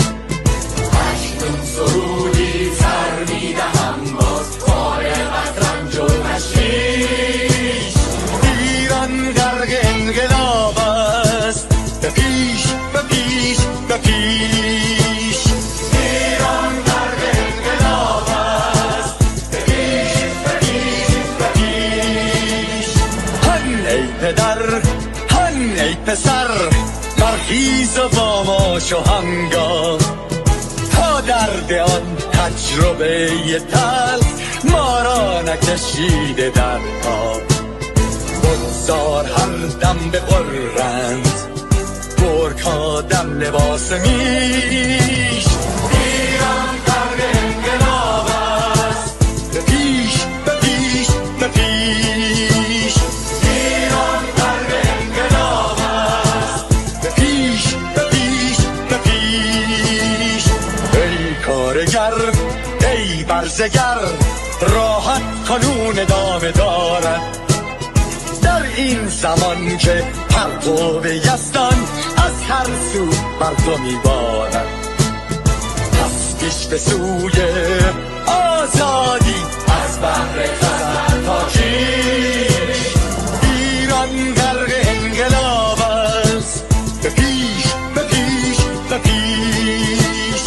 اکنون سرودی سر میدهم باز فارغ از رنج و تشویش. ایران غرق انقلاب است، به پیش به پیش به پیش. ایران غرق انقلاب است، به پیش به پیش به پیش. هن ای پدر، هن ای پسر، برخیز و با ما شو همگام، تا درد آن تجربه تلخ ما را نکشیده در پا. بگذار هر دم بغرند گرگ‌ها در لباس میش. ایران غرق انقلاب است، به پیش به پیش به پیش. ایران غرق انقلاب است، به پیش به پیش به پیش. ای کارگر، ای برزگر، راحت قانون ادامه دارد در این زمان که پرتو یزدان از هر سو بر تو میبارد. پس پیش به سوی آزادی از بحر خزر تا کیش. ایران غرق انقلاب است، به پیش به پیش به پیش.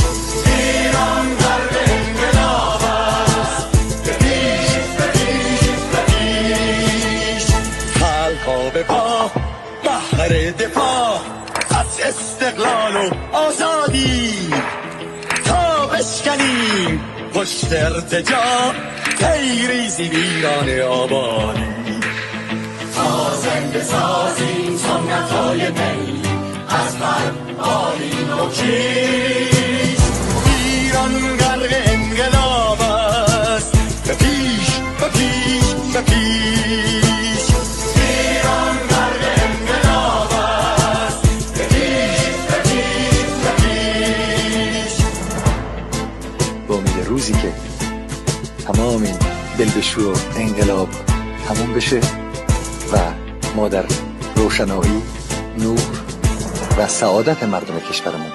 ایران غرق انقلاب است، به پیش به پیش به پیش. خلق‌ها به پا بهر دفاع از استقلال و آزادی، تا بشکنیم پشت ارتجاع تیریزی ویران آبادی. تا زنده سازیم سنت‌های می از غرب آیین و کیش. ایران غرق انقلاب است، به پیش به پیش به پیش. ایران غرق انقلاب است، به پیش به پیش به پیش. با امید روزی که تمام این دلبشور و انقلاب تموم بشه و ما در روشنایی، نور و سعادت مردم کشورمون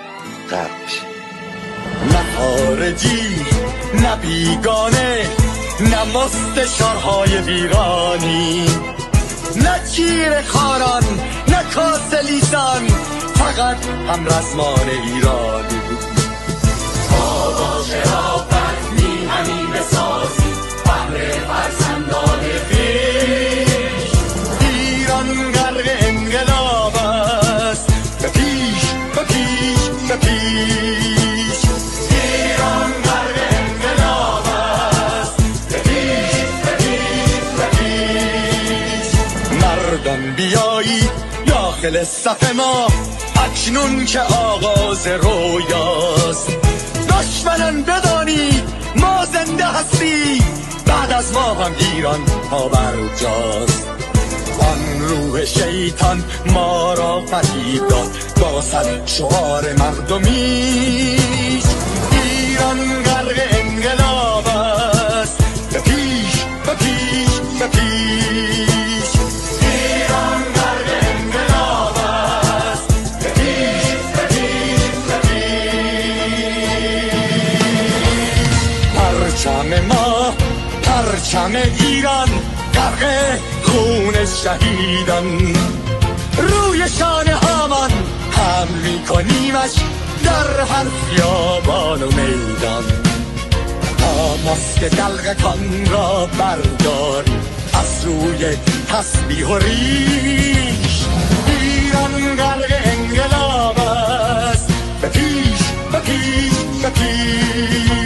غرق بشیم. نه خارجی، نه بیگانه، نه مستشارهای ویرانی، نه چیر خاران، نه کاسه لیسان، فقط هم رزمان ایرانی. با شرافت میهنی بسازی بهر فرزندان خویش. ایران غرق انقلاب است، به پیش داخل صف ما اکنون که آغاز رویاست. دشمنان بدانید ما زنده هستی، بعد از ما هم ایران پابرجاست. آن روح شیطان ما را فریب داد با صد شعار مردمیش. ایران غرق انقلاب است، به پیش به پیش به پیش. ایران غرق انقلاب است، به پیش به پیش به پیش. پرچم ما پرچم ایران غرق خون شهیدان، روی شانه هامان هم میکنیمش در هر خیابان و میدان. تا ماسک دلغکان را برداریم از روی تسبیح و ریش. ایران غرق انقلاب است، به پیش به پیش به پیش.